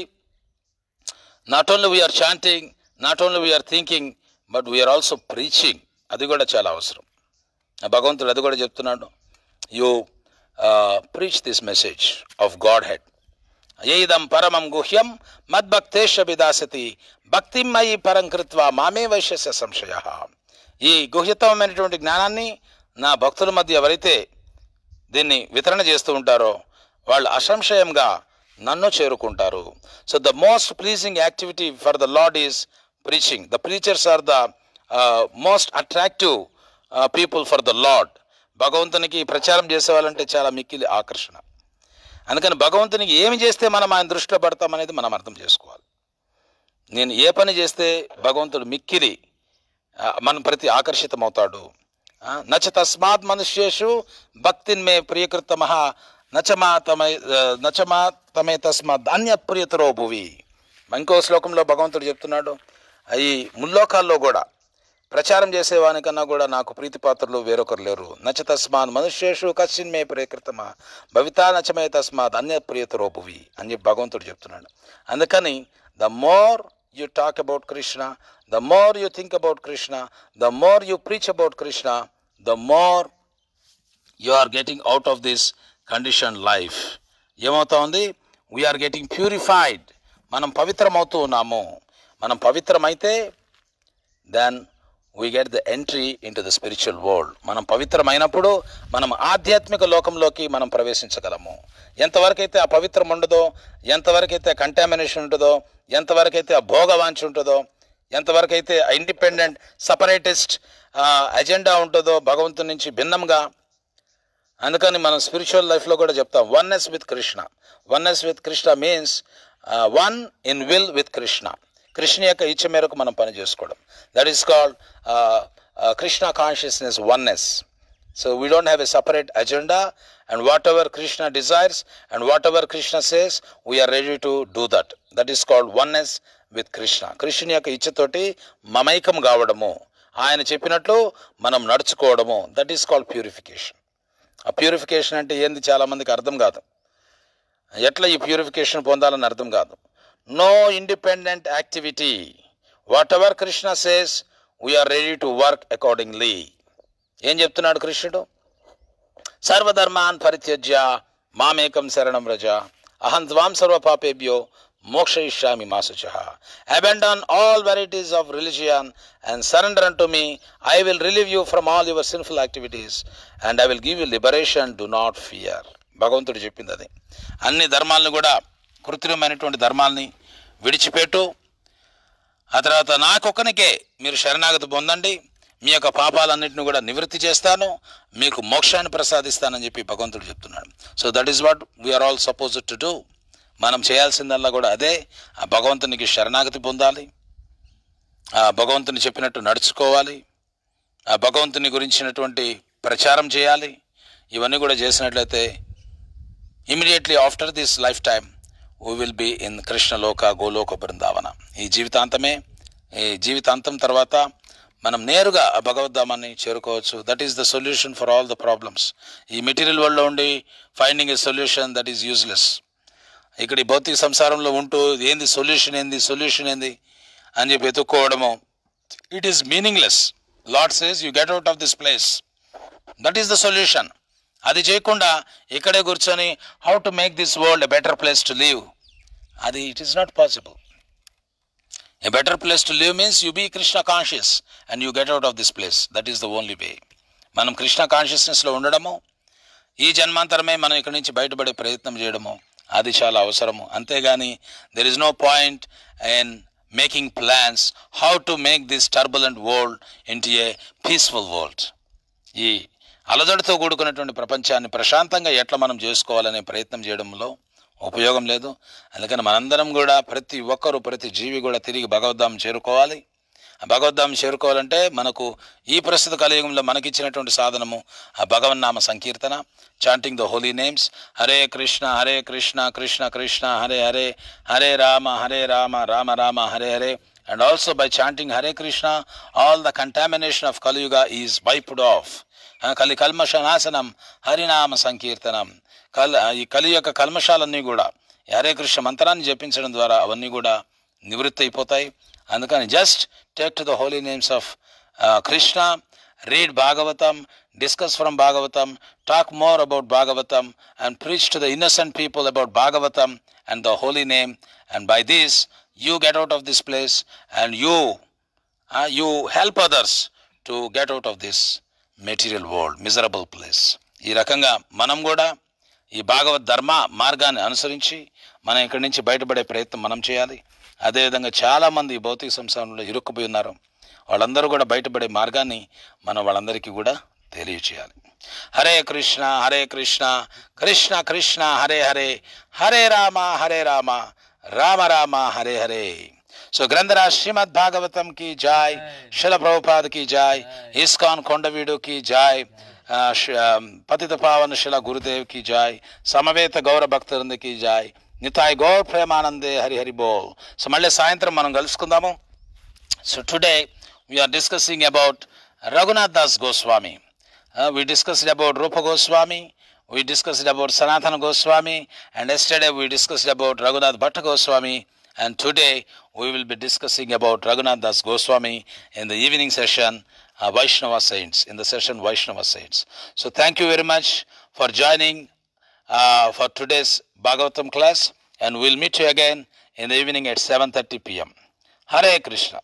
we are chanting, not only we are thinking, but we are also preaching. అది కూడా చాలా అవసరం. భగవంతుడు అది కూడా చెప్తున్నాడు, you preach this message of godhead. ఏదం పరమం గుహ్యం మద్భక్తేష విదాసతి భక్తిం మయి పరం కృత్వా మామే వైశ్యస్య సంశయ. ఈ గుహ్యతమైనటువంటి జ్ఞానాన్ని నా భక్తుల మధ్య ఎవరైతే దీన్ని వితరణ చేస్తూ ఉంటారో వాళ్ళు అసంశయంగా నన్ను చేరుకుంటారు. So the most pleasing activity for the lord is preaching. The preachers are the most attractive people for the lord. భగవంతునికి ప్రచారం చేసేవాళ్ళంటే చాలా మిక్కిలి ఆకర్షణ. అందుకని భగవంతునికి ఏమి చేస్తే మనం ఆయన దృష్టిలో పడతామనేది మనం అర్థం చేసుకోవాలి. నేను ఏ పని చేస్తే భగవంతుడు మిక్కిలి మన ప్రతి ఆకర్షితమవుతాడు. నచ తస్మాత్ మనుష్యేషు భక్తిన్ మే ప్రియకృతమః నచమాతమే తస్మాత్ అన్యత్ ప్రియతరో భువి. ఇంకో శ్లోకంలో భగవంతుడు చెప్తున్నాడు, ఈ ముల్లోకాల్లో కూడా ప్రచారం చేసేవానికన్నా కూడా నాకు ప్రీతిపాత్రలు వేరొకరు లేరు. నచ తస్మాత్ మనుష్యేషు కశ్చిన్ మే ప్రియకృతమః భవితా నచమే తస్మాత్ అన్యత్ ప్రియతరో భువి అని చెప్పి భగవంతుడు చెప్తున్నాడు. అందుకని the more you talk about Krishna, the more you think about Krishna, the more you preach about Krishna, the more you are getting out of this conditioned life. ఏమవుతా ఉంది, we are getting purified. మనం పవిత్రమవుతూ ఉన్నాము. మనం పవిత్రమైతే then we get the entry into the spiritual world. మనం పవిత్రమైనప్పుడు మనం ఆధ్యాత్మిక లోకంలోకి మనం ప్రవేశించగలము. ఎంతవరకైతే ఆ పవిత్రం ఉండదో, ఎంతవరకైతే కంటామినేషన్ ఉంటుందో, ఎంతవరకైతే ఆ భోగవాంఛ ఉంటుందో, ఎంతవరకైతే ఆ ఇండిపెండెంట్ సపరేటిస్ట్ అజెండా ఉంటుందో భగవంతుని నుంచి భిన్నంగా. అందుకని మనం స్పిరిచువల్ లైఫ్లో కూడా చెప్తాం, oneness with Krishna. Oneness with Krishna means one in will with Krishna. Krishna యొక్క ఇచ్చ మేరకు మనం పని చేసుకోవడం. That is called Krishna consciousness oneness. So we don't have a separate agenda, and whatever Krishna desires and whatever Krishna says, we are ready to do that. That is called oneness with Krishna. Krishna యొక్క ఇచ్చతోటి మమైకం కావడము, ఆయన చెప్పినట్లు మనం నడుచుకోవడము. That is called purification. ఆ purification అంటే ఏంది చాలా మందికి అర్థం కాదు. ఎట్లా ఈ ప్యూరిఫికేషన్ పొందాలని అర్థం కాదు. No independent activity. Whatever Krishna says, we are ready to work accordingly. ఏం చెప్తున్నాడు కృష్ణుడు? సర్వధర్మాన్ పరిత్యజ్య మామేకం శరణం వ్రజ aham tvam sarva papebhyo mokshayishyami ma suchaha. Abandon all varieties of religion and surrender unto me. I will relieve you from all your sinful activities and I will give you liberation. Do not fear. భగవంతుడు చెప్పింది అది. అన్ని ధర్మాలను కూడా, కృత్రిమైనటువంటి ధర్మాలని విడిచిపెట్టు, ఆ తర్వాత నాకొక్కనికే మీరు శరణాగతి పొందండి, మీ యొక్క పాపాలన్నింటిని కూడా నివృత్తి చేస్తాను, మీకు మోక్షాన్ని ప్రసాదిస్తానని చెప్పి భగవంతుడు చెప్తున్నాడు. So that is what we are all supposed to do. మనం చేయాల్సిందల్లా కూడా అదే. ఆ భగవంతునికి శరణాగతి పొందాలి, ఆ భగవంతుని చెప్పినట్టు నడుచుకోవాలి, ఆ భగవంతుని గురించినటువంటి ప్రచారం చేయాలి. ఇవన్నీ కూడా చేసినట్లయితే immediately after this lifetime we will be in Krishnaloka Goloka Vrindavana. ఈ జీవితాంతం తర్వాత మనం నేరుగా ఆ భగవద్ధామాన్ని చేరుకోవచ్చు. That is the solution for all the problems. ఈ మెటీరియల్ వరల్డ్లో ఉండి finding a solution that is useless. ఇక్కడ ఈ భౌతిక సంసారంలో ఉంటూ సొల్యూషన్ ఏంది అని చెప్పి ఎత్తుక్కోవడము, it is meaningless. Lord says you get out of this place, that is the solution. అది చేయకుండా ఇక్కడే కూర్చొని how to make this world a better place to live, అది it is not possible. A better place to live means you be Krishna conscious and you get out of this place. That is the only way. మనం కృష్ణ కాన్షియస్నెస్లో ఉండడము, ఈ జన్మాంతరమే మనం ఇక్కడి నుంచి బయటపడే ప్రయత్నం చేయడము, అది చాలా అవసరము. అంతేగాని there is no point in making plans how to make this turbulent world into a peaceful world. ఈ అలజడితో కూడుకున్నటువంటి ప్రపంచాన్ని ప్రశాంతంగా ఎట్లా మనం చేసుకోవాలనే ప్రయత్నం చేయడంలో ఉపయోగం లేదు. అందుకని మనందరం కూడా, ప్రతి ఒక్కరూ, ప్రతి జీవి కూడా తిరిగి భగవద్ధామం చేరుకోవాలి. ఆ భగవద్ధామం చేరుకోవాలంటే మనకు ఈ ప్రస్తుత కలియుగంలో మనకిచ్చినటువంటి సాధనము ఆ భగవన్నామ సంకీర్తన, chanting the holy names, Hare Krishna Krishna Krishna Hare Hare, Hare Rama Rama Rama Hare Hare. And also by chanting Hare Krishna, all the contamination of Kali Yuga is wiped off. Kali Kalmasha Nasanam, Harinama Sankirtanam. ఈ కలి యొక్క కల్మషాలన్నీ కూడా హరే కృష్ణ మంత్రాన్ని జపించడం ద్వారా అవన్నీ కూడా నివృత్తి అయిపోతాయి. అందుకని just take to the holy names of Krishna, read Bhagavatam, discuss from Bhagavatam, talk more about Bhagavatam and preach to the innocent people about Bhagavatam and the holy name, and by this you get out of this place and you help others to get out of this material world, miserable place. ఈ రకంగా మనం కూడా ఈ భాగవత్ ధర్మ మార్గాన్ని అనుసరించి మనం ఇక్కడి నుంచి బయటపడే ప్రయత్నం మనం చేయాలి. అదేవిధంగా చాలామంది ఈ భౌతిక సంసారంలో ఇరుక్కుపోయి ఉన్నారు. వాళ్ళందరూ కూడా బయటపడే మార్గాన్ని మనం వాళ్ళందరికీ కూడా తెలియచేయాలి. హరే కృష్ణ కృష్ణ కృష్ణ హరే హరే, హరే రామ రామ రామ హరే హరే. సో గ్రంథరాజ్ శ్రీమద్ భాగవతం की जय, शिल प्रभुपाद की जय, इस्कॉन కొండవీడు की जय, పతిత పావన శిల గురుదేవ్ की जय, సమవేత గౌర భక్తవృంద की जय, నితాయ్ గౌర్ ప్రేమానందే హరి హరి బోల్. సో మళ్ళీ సాయంత్రం మనం కలుసుకుందాము. So today we are discussing about Raghunath Das Goswami. We discussed about Rupa Goswami, we discussed about Sanatana Goswami, and yesterday we discussed about Raghunath Bhatta Goswami, and today we will be discussing about Raghunath Das Goswami in the evening session, Vaishnava Saints, in the session Vaishnava Saints. So thank you very much for joining for today's Bhagavatam class, and we'll meet you again in the evening at 7:30 p.m. Hare Krishna.